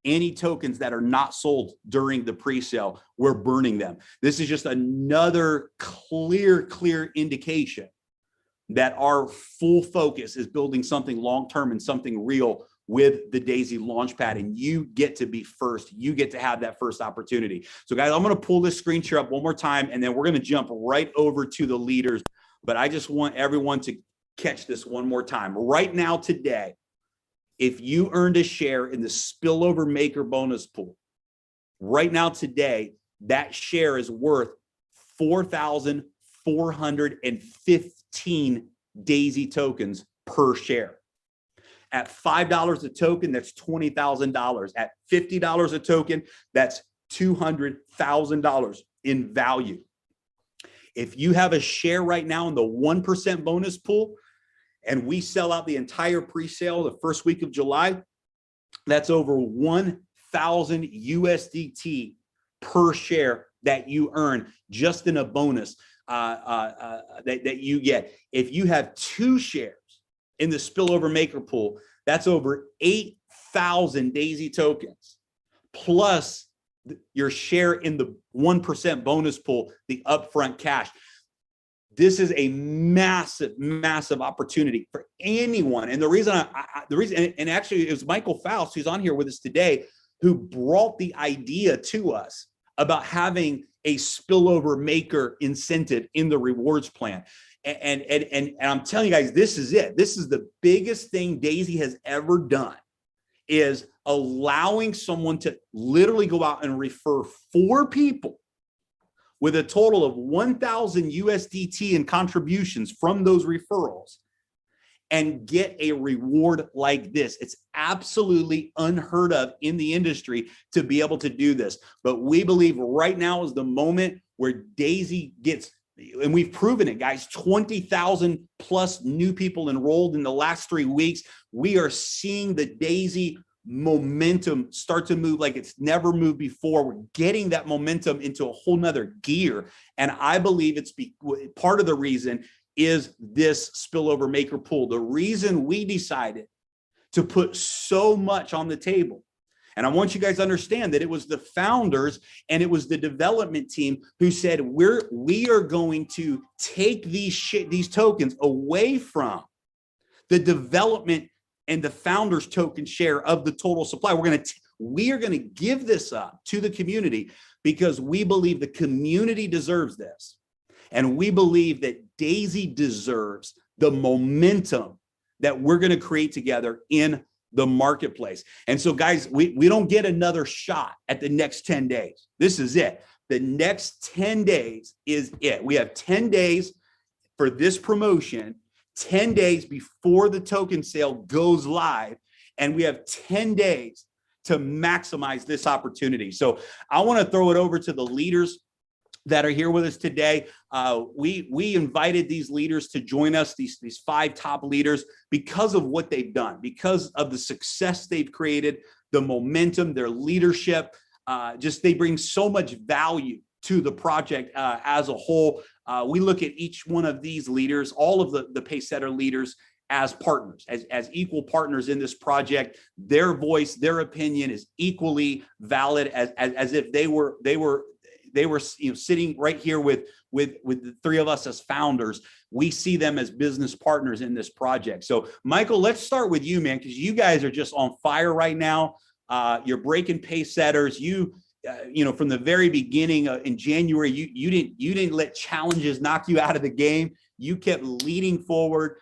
any tokens that are not sold during the pre-sale. We're burning them. This is just another clear indication that our full focus is building something long-term and something real with the Daisy Launchpad, and you get to be first. You get to have that first opportunity. So guys, I'm going to pull this screen share up one more time, and then we're going to jump right over to the leaders. But I just want everyone to catch this one more time. Right now, today, if you earned a share in the spillover maker bonus pool, right now today, that share is worth 4,415 Daisy tokens per share. At $5 a token, that's $20,000. At $50 a token, that's $200,000 in value. If you have a share right now in the 1% bonus pool, and we sell out the entire pre-sale the first week of July, that's over 1,000 USDT per share that you earn just in a bonus that you get. If you have 2 shares in the spillover maker pool, that's over 8,000 Daisy tokens, plus your share in the 1% bonus pool, the upfront cash. This is a massive opportunity for anyone. And the reason, and actually it was Michael Faust, who's on here with us today, who brought the idea to us about having a spillover maker incentive in the rewards plan. And I'm telling you guys, this is it. This is the biggest thing Daisy has ever done, is allowing someone to literally go out and refer 4 people with a total of 1,000 USDT in contributions from those referrals and get a reward like this. It's absolutely unheard of in the industry to be able to do this. But we believe right now is the moment where Daisy gets, and we've proven it, guys, 20,000 plus new people enrolled in the last 3 weeks. We are seeing the Daisy momentum start to move like it's never moved before. We're getting that momentum into a whole nother gear. And I believe it's part of the reason is this spillover maker pool. The reason we decided to put so much on the table And I want you guys to understand that it was the founders and it was the development team who said, we are going to take these tokens away from the development and the founders token share of the total supply. We are going to give this up to the community because we believe the community deserves this. And we believe that Daisy deserves the momentum that we're going to create together in the marketplace. And so guys, we don't get another shot at the next 10 days. This is it. The next 10 days is it. We have 10 days for this promotion, 10 days before the token sale goes live. And we have 10 days to maximize this opportunity. So I want to throw it over to the leaders that are here with us today. We invited these leaders to join us, these 5 top leaders, because of what they've done, because of the success they've created, the momentum, their leadership. They bring so much value to the project as a whole. We look at each one of these leaders, all of the Pacesetter leaders, as partners, as equal partners in this project. Their voice, their opinion is equally valid as if they were sitting right here with the 3 of us as founders. We see them as business partners in this project. So Michael, let's start with you, man, because you guys are just on fire right now. You're breaking pace setters. From the very beginning in January, you didn't let challenges knock you out of the game. You kept leading forward,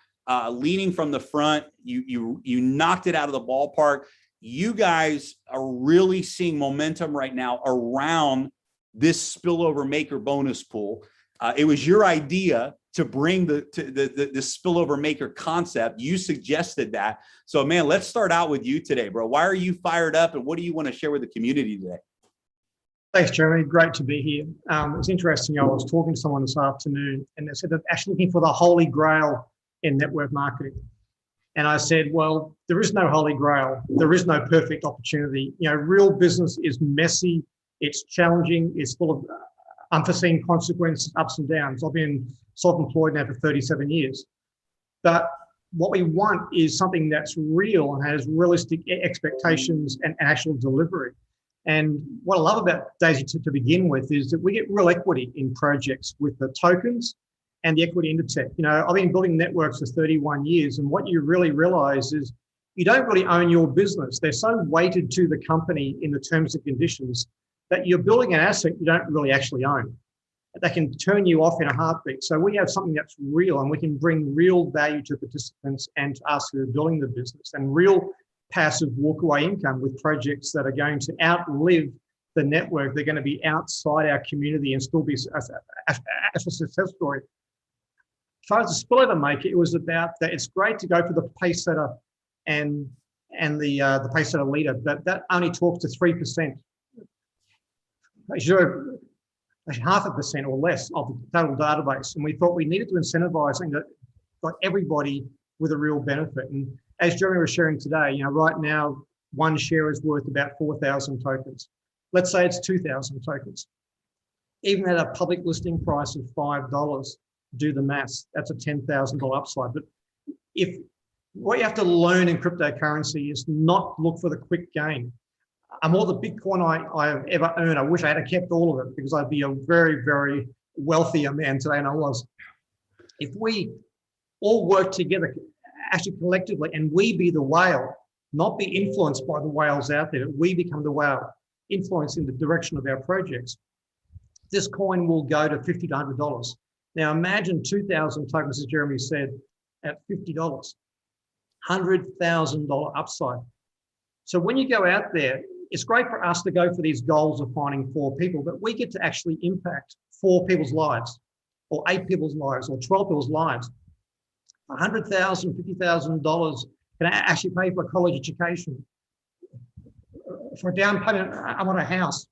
leading from the front. You knocked it out of the ballpark. You guys are really seeing momentum right now around this spillover maker bonus pool. It was your idea to bring the spillover maker concept. You suggested that. So man, let's start out with you today, bro. Why are you fired up and what do you want to share with the community today? Thanks, Jeremy. Great to be here. It's interesting. I was talking to someone this afternoon and they said they're actually looking for the holy grail in network marketing. And I said, well, there is no holy grail. There is no perfect opportunity. Real business is messy. It's challenging. It's full of unforeseen consequences, ups and downs. I've been self-employed now for 37 years. But what we want is something that's real and has realistic expectations and actual delivery. And what I love about Daisy to begin with is that we get real equity in projects with the tokens and the equity into tech. I've been building networks for 31 years, and what you really realize is you don't really own your business. They're so weighted to the company in the terms and conditions that you're building an asset you don't really actually own. They can turn you off in a heartbeat. So we have something that's real, and we can bring real value to participants and to us who are building the business, and real passive walkaway income with projects that are going to outlive the network. They're going to be outside our community and still be a success story. As far as the spillover maker, it was about that. It's great to go for the pace setter and the pace setter leader, but that only talks to 3%. Sure, 0.5% or less of the total database. And we thought we needed to incentivize something that got everybody with a real benefit. And as Jeremy was sharing today, right now, one share is worth about 4,000 tokens. Let's say it's 2,000 tokens. Even at a public listing price of $5, do the maths, that's a $10,000 upside. But if what you have to learn in cryptocurrency is not look for the quick gain. More the Bitcoin I have ever earned, I wish I had kept all of it because I'd be a very, very wealthier man today than I was. If we all work together, actually collectively, and we be the whale, not be influenced by the whales out there, we become the whale, influence in the direction of our projects, this coin will go to $50 to $100. Now imagine 2,000 tokens, as Jeremy said, at $50, $100,000 upside. So when you go out there, it's great for us to go for these goals of finding 4 people, but we get to actually impact 4 people's lives, or 8 people's lives, or 12 people's lives. $100,000, $50,000 can actually pay for a college education, for a down payment. I want a house,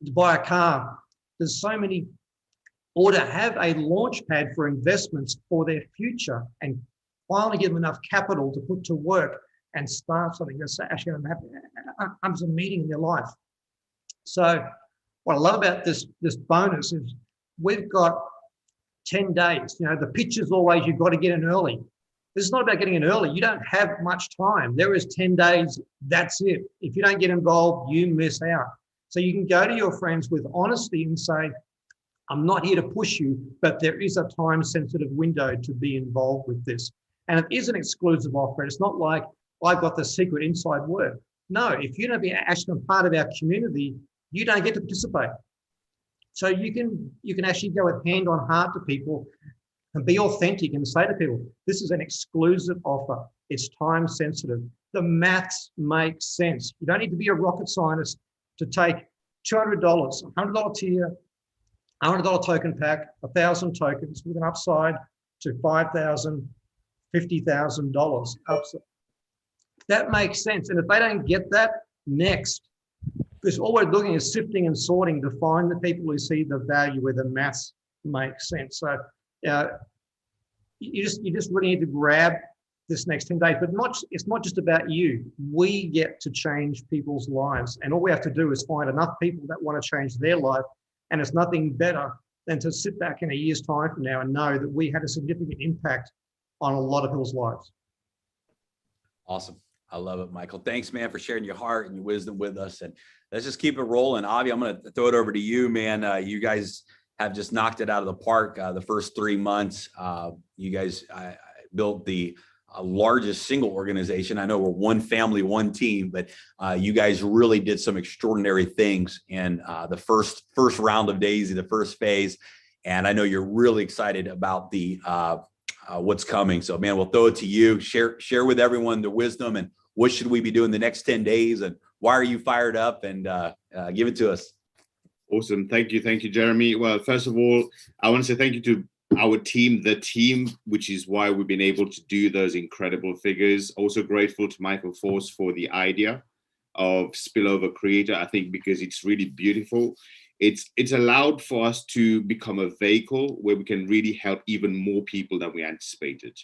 to buy a car. There's so many, or to have a launch pad for investments for their future and finally give them enough capital to put to work and start something that's actually going to happen. Comes a meeting in their life. So what I love about this bonus is we've got 10 days. The pitch is always you've got to get in early. This is not about getting in early. You don't have much time. There is 10 days. That's it. If you don't get involved, you miss out. So you can go to your friends with honesty and say, I'm not here to push you, but there is a time-sensitive window to be involved with this. And it is an exclusive offer. It's not like I've got the secret inside work. No, if you're not being actually part of our community, you don't get to participate. So you can actually go with hand on heart to people and be authentic and say to people, this is an exclusive offer. It's time sensitive. The maths make sense. You don't need to be a rocket scientist to take $200, $100 tier, $100 token pack, 1,000 tokens with an upside to $5,000, $50,000 upside. That makes sense. And if they don't get that, next. Because all we're looking is sifting and sorting to find the people who see the value where the maths makes sense. So you just really need to grab this next 10 days. But it's not just about you. We get to change people's lives. And all we have to do is find enough people that want to change their life. And it's nothing better than to sit back in a year's time from now and know that we had a significant impact on a lot of people's lives. Awesome. I love it, Michael. Thanks, man, for sharing your heart and your wisdom with us. And let's just keep it rolling. Avi, I'm going to throw it over to you, man. You guys have just knocked it out of the park the first 3 months. You guys built the largest single organization. I know we're one family, one team, but you guys really did some extraordinary things in the first round of Daisy, the first phase. And I know you're really excited about the what's coming. So, man, we'll throw it to you. Share with everyone the wisdom and what should we be doing the next 10 days and why are you fired up, and give it to us. Awesome. Thank you, Jeremy. Well, first of all, I want to say thank you to our team, which is why we've been able to do those incredible figures. Also grateful to Michael Force for the idea of Spillover Creator, I think, because it's really beautiful. It's allowed for us to become a vehicle where we can really help even more people than we anticipated.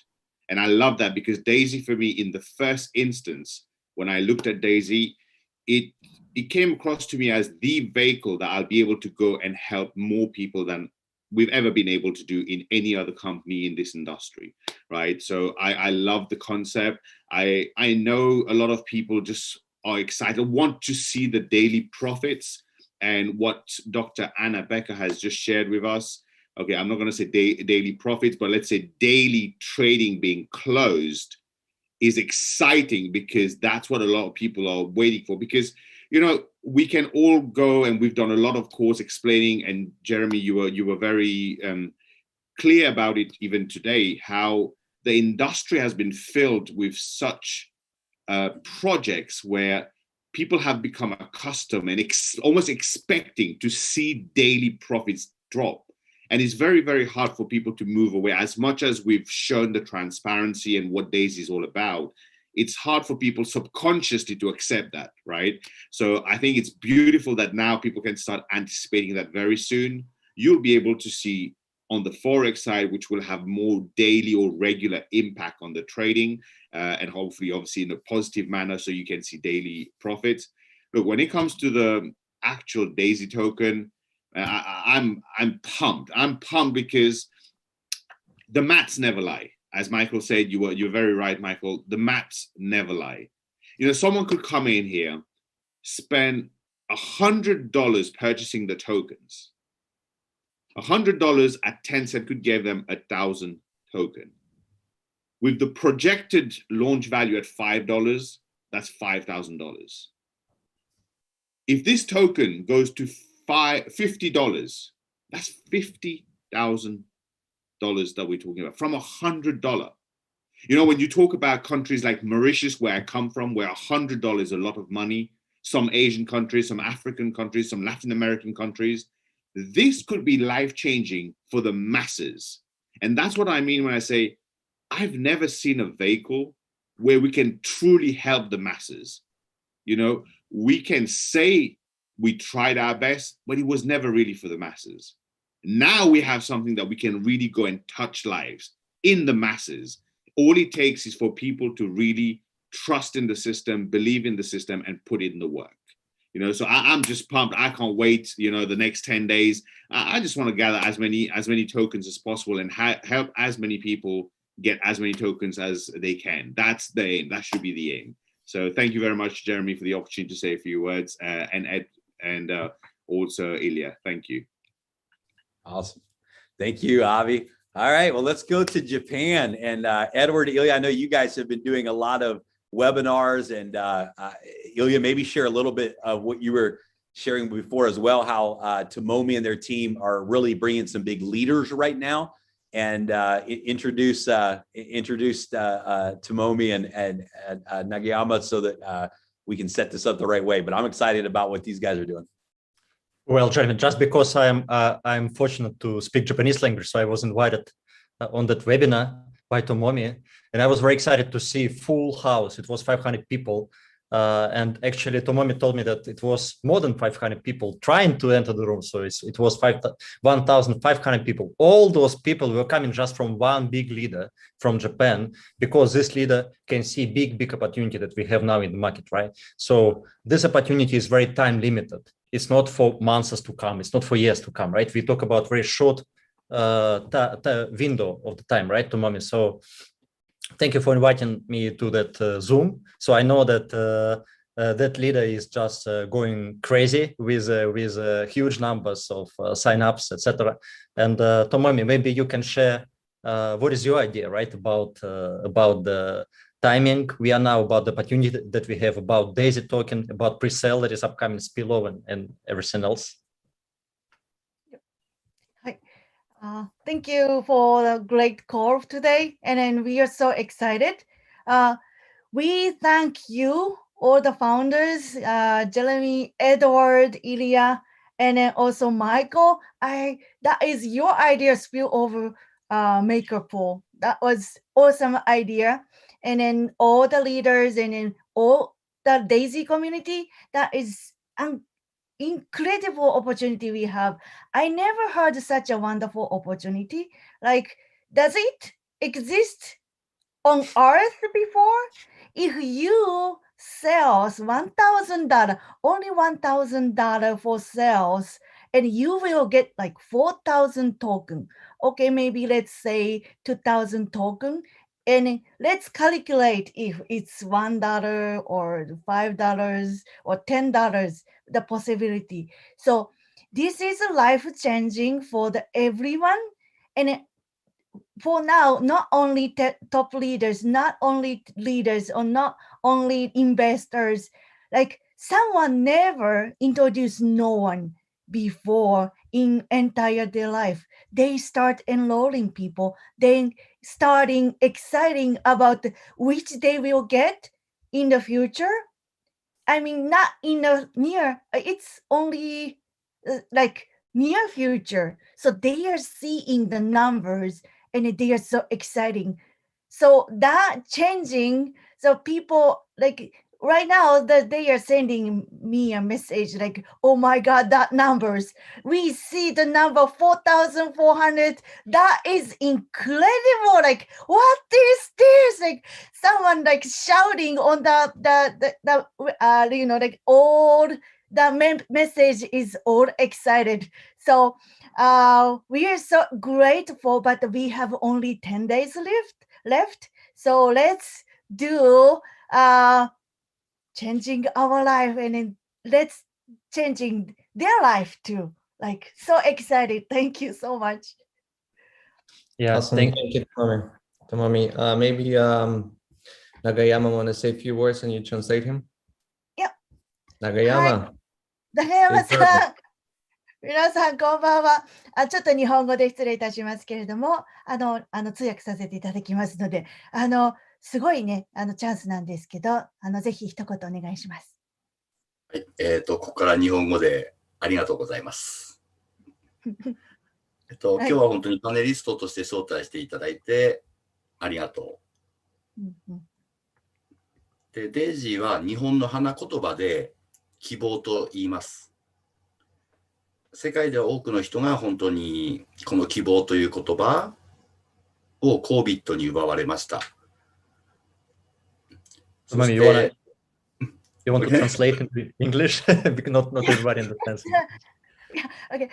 And I love that because Daisy, for me, in the first instance, when I looked at Daisy, it came across to me as the vehicle that I'll be able to go and help more people than we've ever been able to do in any other company in this industry, right? So I love the concept. I know a lot of people just are excited, want to see the daily profits, and what Dr. Anna Becker has just shared with us. Okay, I'm not going to say daily profits, but let's say daily trading being closed is exciting because that's what a lot of people are waiting for. Because, you know, we can all go, and we've done a lot of course explaining, and Jeremy, you were very clear about it even today, how the industry has been filled with such projects where people have become accustomed and almost expecting to see daily profits drop. And it's very, very hard for people to move away. As much as we've shown the transparency and what Daisy is all about, it's hard for people subconsciously to accept that, right? So I think it's beautiful that now people can start anticipating that very soon. You'll be able to see on the Forex side, which will have more daily or regular impact on the trading, and hopefully, obviously, in a positive manner, so you can see daily profits. But when it comes to the actual Daisy token, I'm pumped. I'm pumped because the maths never lie. As Michael said, you're very right, Michael. The maths never lie. You know, someone could come in here, spend $100 purchasing the tokens. $100 at 10 cents could give them 1,000 token. With the projected launch value at $5, that's $5,000. If this token goes to $50, that's $50,000 that we're talking about from $100. You know, when you talk about countries like Mauritius, where I come from, where $100 is a lot of money, some Asian countries, some African countries, some Latin American countries, this could be life-changing for the masses. And that's what I mean when I say, I've never seen a vehicle where we can truly help the masses. You know, we can say we tried our best, but it was never really for the masses. Now we have something that we can really go and touch lives in the masses. All it takes is for people to really trust in the system, believe in the system, and put in the work. You know, so I'm just pumped. I can't wait, you know, the next 10 days. I just want to gather as many tokens as possible and help as many people get as many tokens as they can. That's the aim. That should be the aim. So thank you very much, Jeremy, for the opportunity to say a few words, and Ed, and also Ilya. Thank you. Awesome. Thank you, Avi. All right, well, let's go to Japan. And Edward, Ilya, I know you guys have been doing a lot of webinars, and Ilya, maybe share a little bit of what you were sharing before as well, how Tomomi and their team are really bringing some big leaders right now, and introduce Tomomi and Nagayama so that we can set this up the right way. But I'm excited about what these guys are doing. Well, Jeremy, just because I'm fortunate to speak Japanese language, so I was invited on that webinar by Tomomi, and I was very excited to see full house. It was 500 people, and actually Tomomi told me that it was more than 500 people trying to enter the room. So it was 1,500 people. All those people were coming just from one big leader from Japan, because this leader can see big opportunity that we have now in the market, right? So this opportunity is very time limited. It's not for months to come. It's not for years to come, right? We talk about very short window of the time, right, Tomomi? So thank you for inviting me to that Zoom. So I know that that leader is just going crazy with huge numbers of signups, etc. And Tomomi, maybe you can share what is your idea, right, about the timing. We are now about the opportunity that we have, about Daisy token, about pre-sale that is upcoming, spillover, and everything else. Thank you for the great call today, and then we are so excited. We thank you, all the founders, Jeremy, Edward, Ilya, and then also Michael. That is your idea, spillover maker pool. That was awesome idea. And then all the leaders, and then all the Daisy community, that is an incredible opportunity we have. I never heard such a wonderful opportunity. Like, does it exist on Earth before? If you sells $1,000, only $1,000 for sales, and you will get like 4,000 token. Okay, maybe let's say 2,000 token. And let's calculate if it's $1 or $5 or $10, the possibility. So this is life-changing for everyone. And for now, not only top leaders, not only leaders, or not only investors, like someone never introduced no one before in entire their life. They start enrolling people, then starting exciting about which they will get in the future. I mean, not in the near, it's only like near future. So they are seeing the numbers and they are so exciting. So that changing, so people like right now that they are sending me a message like, oh my God, that numbers. We see the number 4,400. That is incredible. Like, what is this? Like someone like shouting on the you know, like all the message is all excited. So we are so grateful, but we have only 10 days left. So let's do changing our life, and then let's changing their life too. Like, so excited. Thank you so much. Yeah, Awesome. thank you, Tomomi. Maybe Nagayama want to say a few words and you translate him? Yep. Nagayama. 長山さん、皆さんこんばんは。ちょっと日本語で失礼いたしますけれども、通訳させていただきますので、すごいね、チャンスなんですけど、ぜひ一言お願いします。はい、ここから日本語でありがとうございます。今日は本当にパネリストとして招待していただいてありがとう。で、デイジーは日本の花言葉で希望と言います。世界では多くの人が本当にこの希望という言葉をCOVIDに奪われました。Maybe you want to translate into English? Because not everybody understands. Okay.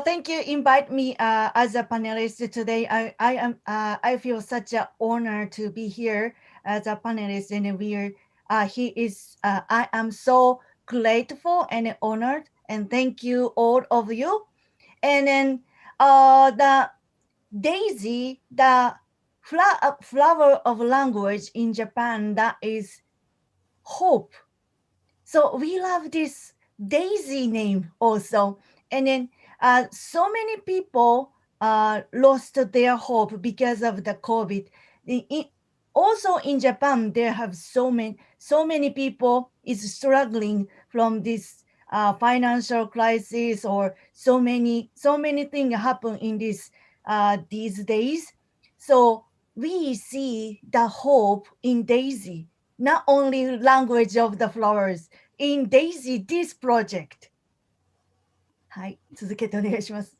Thank you. Invite me as a panelist today. I feel such an honor to be here as a panelist, and I am so grateful and honored, and thank you all of you. And then the daisy, the flower of language in Japan, that is hope. So we love this daisy name also. And then so many people lost their hope because of the COVID. Also in Japan, there have so many people is struggling from this financial crisis, or so many things happen in these days. So we see the hope in daisy, not only language of the flowers, in daisy, this project. はい、続けてお願いします。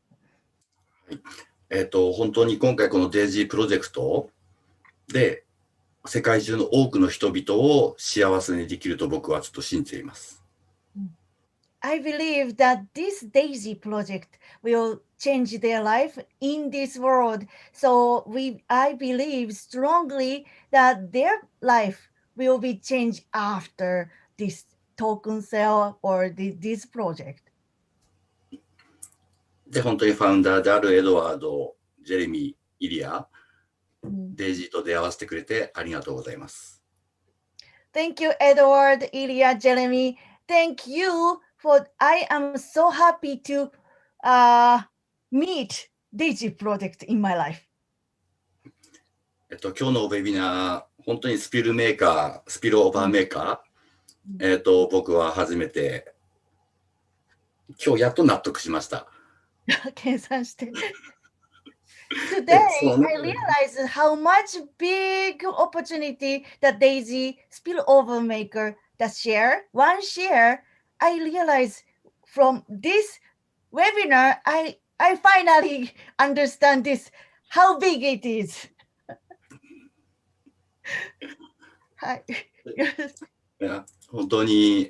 本当に今回このデイジープロジェクトで世界中の多くの人々を幸せにできると僕はちょっと信じています。I believe that this daisy project will change their life in this world. So I believe strongly that their life will be changed after this token sale or this project. で、本当にファウンダーであるエドワード、ジェレミー、イリア、デイジーと出会わせてくれてありがとうございます。Thank you, Edward, Ilya, Jeremy. Thank you I am so happy to meet Daisy project in my life. 今日のウェビナー、本当にスピルオーバーメーカー、僕は初めて、今日やっと納得しました。計算して。Today, I realized how much big opportunity that Daisy spillover maker, one share, I realized from this webinar, I finally understand how big it is. はい。本当に、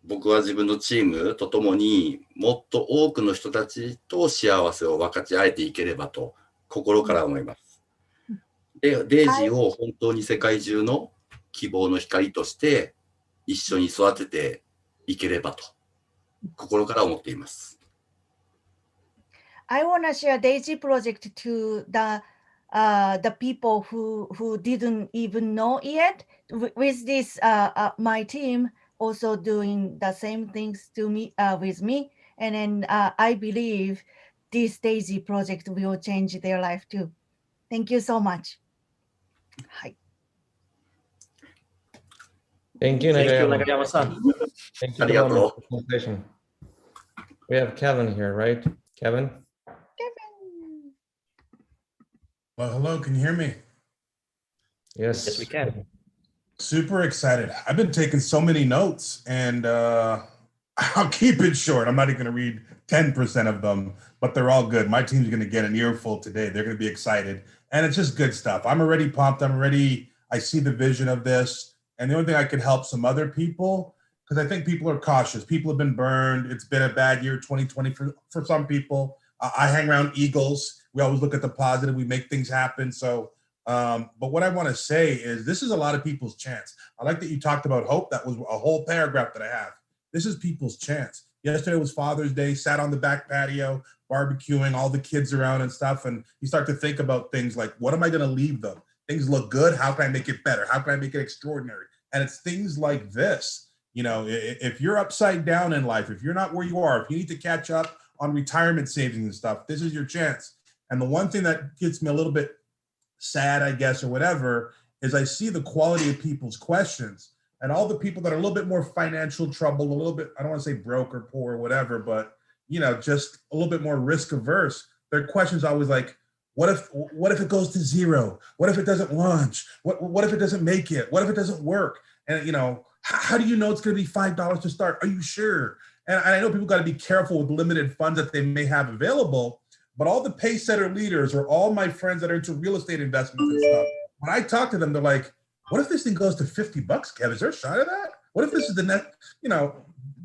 僕は自分のチームとともにもっと多くの人たちと幸せを分かち合えていければと心から思います。で、デイジーを本当に世界中の希望の光として一緒に育てていければと心から思っています。I want to share Daisy project to the people who didn't even know yet. With this, my team also doing the same things to me with me, and then I believe this Daisy project will change their life too. Thank you so much. はい。Thank you, Nagayama-san. Thank you for the presentation. We have Kevin here, right? Kevin? Well, hello, can you hear me? Yes. Yes, we can. Super excited. I've been taking so many notes, and I'll keep it short. I'm not even going to read 10% of them, but they're all good. My team's going to get an earful today. They're going to be excited, and it's just good stuff. I'm already pumped. I see the vision of this, and the only thing I could help some other people, because I think people are cautious. People have been burned. It's been a bad year, 2020 for some people. I hang around Eagles. We always look at the positive. We make things happen. So, but what I want to say is this is a lot of people's chance. I like that you talked about hope. That was a whole paragraph that I have. This is people's chance. Yesterday was Father's Day, sat on the back patio, barbecuing, all the kids around and stuff. And you start to think about things like, what am I going to leave them? Things look good. How can I make it better? How can I make it extraordinary? And it's things like this. You know, if you're upside down in life, if you're not where you are, if you need to catch up on retirement savings and stuff, this is your chance. And the one thing that gets me a little bit sad, I guess, or whatever, is I see the quality of people's questions, and all the people that are a little bit more financial trouble, a little bit, I don't want to say broke or poor or whatever, but, you know, just a little bit more risk averse. Their questions are always like, what if it goes to zero? What if it doesn't launch? What if it doesn't make it? What if it doesn't work? And, you know, how do you know it's going to be $5 to start? Are you sure? And I know people got to be careful with limited funds that they may have available, but all the pace setter leaders or all my friends that are into real estate investments and stuff, when I talk to them, they're like, what if this thing goes to $50, Kev? Is there a shot of that? What if this is the next,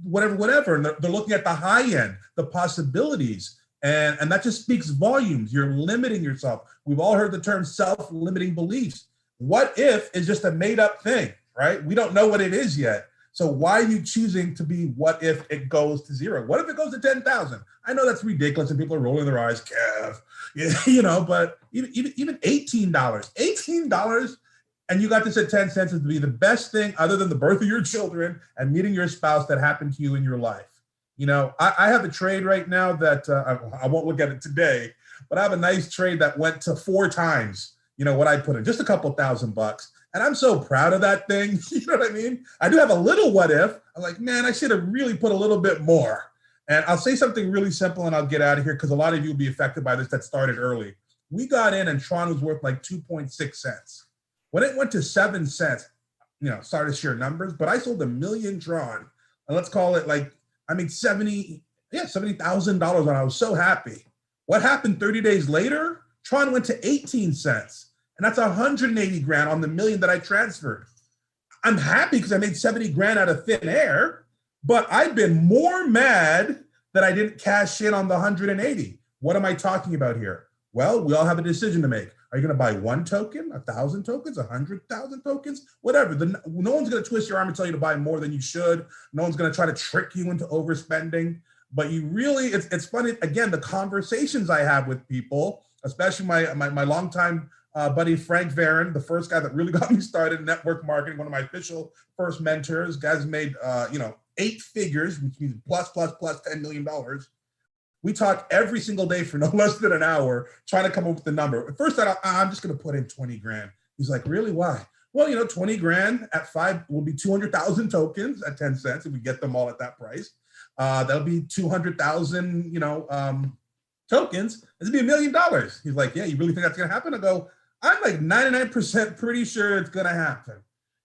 whatever. And they're looking at the high end, the possibilities. And that just speaks volumes. You're limiting yourself. We've all heard the term self-limiting beliefs. What if is just a made up thing, right? We don't know what it is yet. So why are you choosing to be what if it goes to zero? What if it goes to 10,000? I know that's ridiculous and people are rolling their eyes, Kev, but even $18, and you got this at 10 cents is to be the best thing other than the birth of your children and meeting your spouse that happened to you in your life. I have a trade right now that I won't look at it today, but I have a nice trade that went to 4 times, what I put in, just a couple $1,000. And I'm so proud of that thing. You know what I mean? I do have a little what if. I'm like, man, I should have really put a little bit more. And I'll say something really simple and I'll get out of here because a lot of you will be affected by this that started early. We got in and Tron was worth like 2.6 cents. When it went to 7 cents, sorry to share numbers, but I sold 1 million Tron. And let's call it $70,000 and I was so happy. What happened 30 days later? Tron went to 18 cents. And that's 180 grand on the million that I transferred. I'm happy because I made 70 grand out of thin air, but I've been more mad that I didn't cash in on the 180. What am I talking about here? Well, we all have a decision to make. Are you going to buy 1 token, 1,000 tokens, 100,000 tokens, whatever? No one's going to twist your arm and tell you to buy more than you should. No one's going to try to trick you into overspending. But you really, it's funny, again, the conversations I have with people, especially my longtime buddy Frank Varon, the first guy that really got me started in network marketing, one of my official first mentors. Guys made 8 figures, which means plus $10 million. We talk every single day for no less than an hour, trying to come up with the number. At first, I'm just going to put in 20 grand. He's like, really? Why? Well, 20 grand at 5 will be 200,000 tokens at 10 cents if we get them all at that price. That'll be 200,000, tokens. It'll be $1 million. He's like, yeah, you really think that's going to happen? I go, I'm like 99% pretty sure it's going to happen.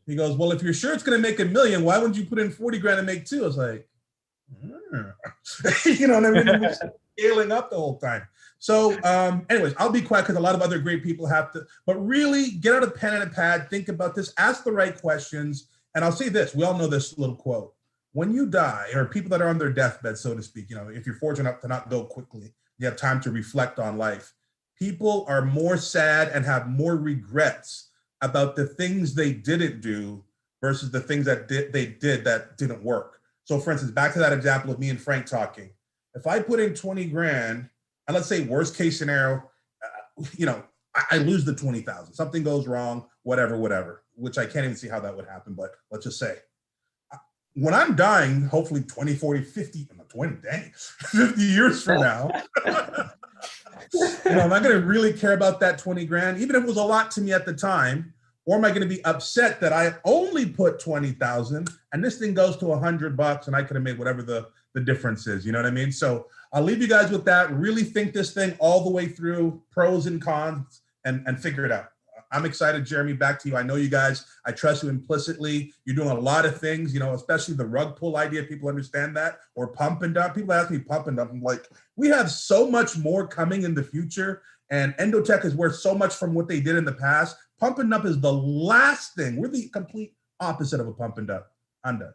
He goes, well, if you're sure it's going to make $1 million, why wouldn't you put in 40 grand and make 2? I was like, you know what I mean? We're just scaling up the whole time. So anyways, I'll be quiet because a lot of other great people have to, but really get out a pen and a pad, think about this, ask the right questions. And I'll say this, we all know this little quote. When you die, or people that are on their deathbed, so to speak, if you're fortunate enough to not go quickly, you have time to reflect on life. People are more sad and have more regrets about the things they didn't do versus the things that they did that didn't work. So for instance, back to that example of me and Frank talking, if I put in 20 grand, and let's say worst case scenario, I lose the 20,000, something goes wrong, whatever, which I can't even see how that would happen, but let's just say, when I'm dying, hopefully 20, 40, 50, 50 years from now, am I going to really care about that 20 grand, even if it was a lot to me at the time? Or am I going to be upset that I only put 20,000 and this thing goes to $100 and I could have made whatever the difference is, you know what I mean? So I'll leave you guys with that. Really think this thing all the way through, pros and cons, and figure it out. I'm excited, Jeremy, back to you. I know you guys, I trust you implicitly. You're doing a lot of things, especially the rug pull idea. People understand that, or pump and dump. People ask me pump and dump. I'm like, we have so much more coming in the future, and Endotech is worth so much from what they did in the past. Pump and dump is the last thing. We're the complete opposite of a pump and dump. I'm done.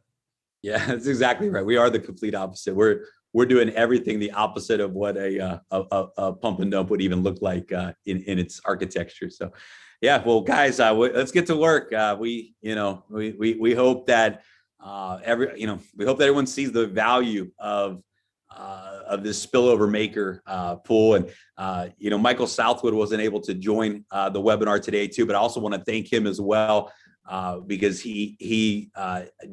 Yeah, that's exactly right. We are the complete opposite. We're doing everything the opposite of what a pump and dump would even look like in its architecture. So, yeah, well, guys, let's get to work. We hope that we hope that everyone sees the value of this spillover maker pool. And Michael Southwood wasn't able to join the webinar today too, but I also want to thank him as well because he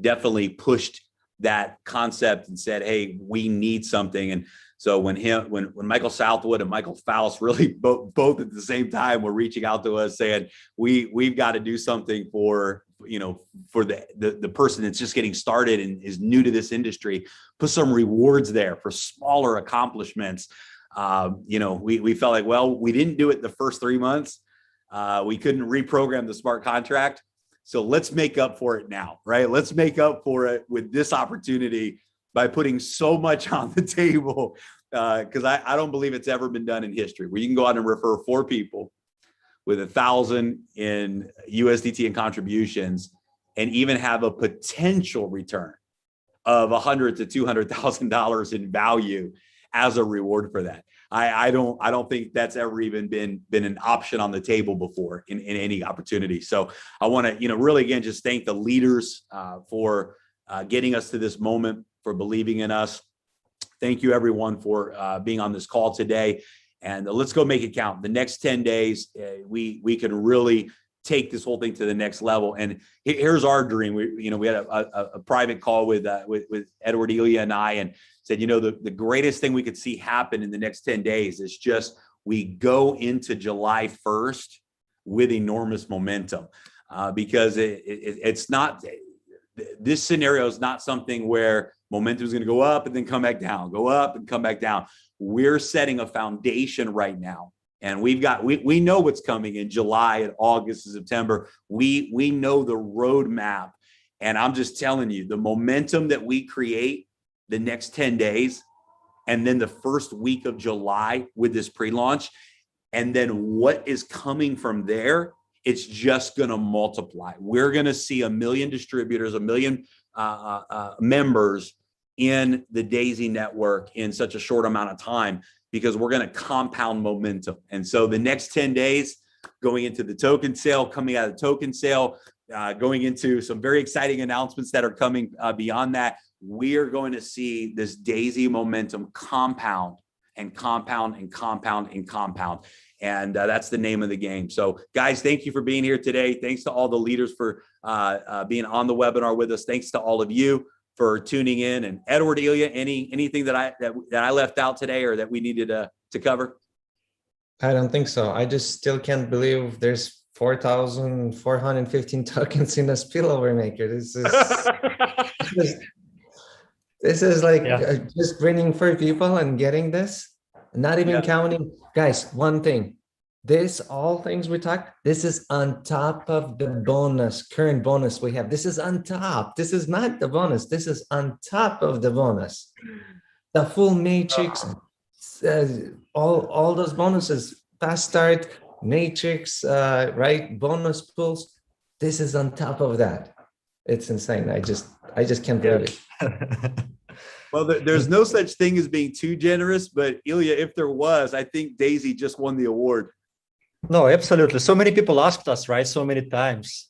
definitely pushed that concept and said, hey, we need something. And so when Michael Southwood and Michael Faust really both at the same time were reaching out to us saying, we've got to do something for the person that's just getting started and is new to this industry, put some rewards there for smaller accomplishments. We felt like, well, we didn't do it the first 3 months. We couldn't reprogram the smart contract. So let's make up for it now, right? Let's make up for it with this opportunity by putting so much on the table, because I don't believe it's ever been done in history, where you can go out and refer 4 people with 1,000 in USDT and contributions and even have a potential return of $100,000 to $200,000 in value as a reward for that. I don't think that's ever even been an option on the table before in any opportunity. So I want to, really again, just thank the leaders for getting us to this moment, for believing in us. Thank you everyone for being on this call today, and let's go make it count. The next 10 days, we can really take this whole thing to the next level. And here's our dream. We had a private call with Edward, Ilya, and I, and said, the greatest thing we could see happen in the next 10 days is just we go into July 1st with enormous momentum, because it's not, this scenario is not something where momentum is going to go up and then come back down, go up and come back down. We're setting a foundation right now. And we know what's coming in July and August and September. We know the roadmap. And I'm just telling you, the momentum that we create the next 10 days, and then the first week of July with this pre-launch, and then what is coming from there, it's just going to multiply. We're going to see 1 million distributors, 1 million members in the Daisy network in such a short amount of time, because we're going to compound momentum. And so the next 10 days, going into the token sale, coming out of the token sale, going into some very exciting announcements that are coming beyond that, we are going to see this Daisy momentum compound and compound and compound and compound. And that's the name of the game. So guys, thank you for being here today. Thanks to all the leaders for being on the webinar with us. Thanks to all of you for tuning in. And Edward, Ilya, anything that I left out today or that we needed to cover? I don't think so. I just still can't believe there's 4,415 tokens in a spillover maker. This is like just grinning for people and getting this, not even counting. Guys, one thing, all things we talk, this is on top of the current bonus we have. This is on top. This is not the bonus. This is on top of the bonus. The full matrix, all those bonuses, fast start, matrix, right? Bonus pools. This is on top of that. It's insane. I just can't believe it. Well, there's no such thing as being too generous, but Ilya, if there was, I think Daisy just won the award. No, absolutely. So many people asked us, right? So many times,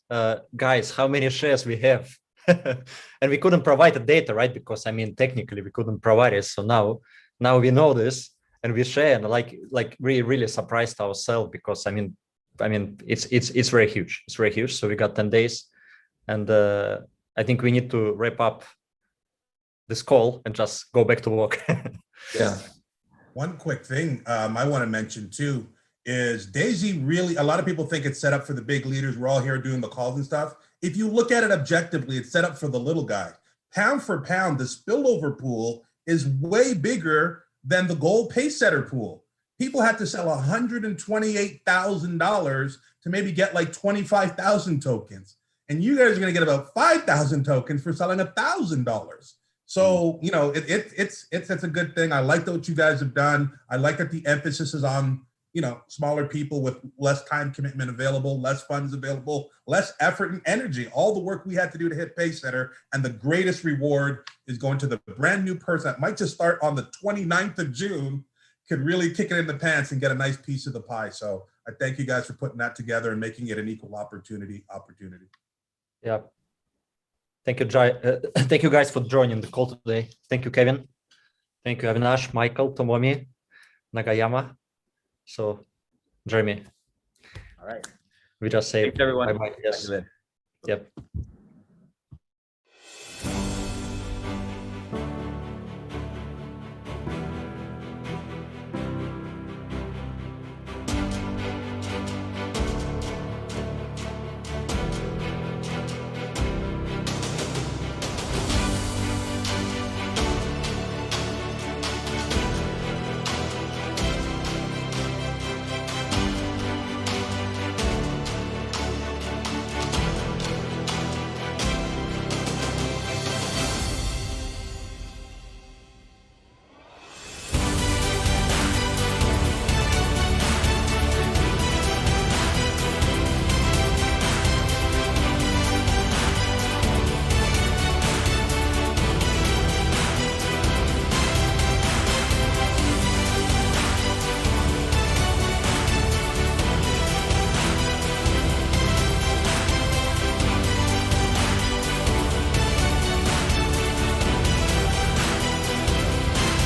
guys, how many shares we have? And we couldn't provide the data, right? Because technically we couldn't provide it. So now we know this and we share, and like we really surprised ourselves, because it's very huge. It's very huge. So we got 10 days, and I think we need to wrap up this call and just go back to work. Yeah. One quick thing I want to mention too is Daisy really, a lot of people think it's set up for the big leaders. We're all here doing the calls and stuff. If you look at it objectively, it's set up for the little guy. Pound for pound, the spillover pool is way bigger than the gold pace setter pool. People had to sell $128,000 to maybe get like 25,000 tokens. And you guys are going to get about 5,000 tokens for selling $1,000. So, it's a good thing. I like what you guys have done. I like that the emphasis is on, smaller people with less time commitment available, less funds available, less effort and energy. All the work we had to do to hit Pace Setter, and the greatest reward is going to the brand new person that might just start on the 29th of June, could really kick it in the pants and get a nice piece of the pie. So I thank you guys for putting that together and making it an equal opportunity. Yeah. Thank you, thank you guys for joining the call today. Thank you, Kevin. Thank you, Avinash, Michael, Tomomi, Nagayama. So, Jeremy. All right. We just say thanks, everyone. bye-bye. Yes. Yep.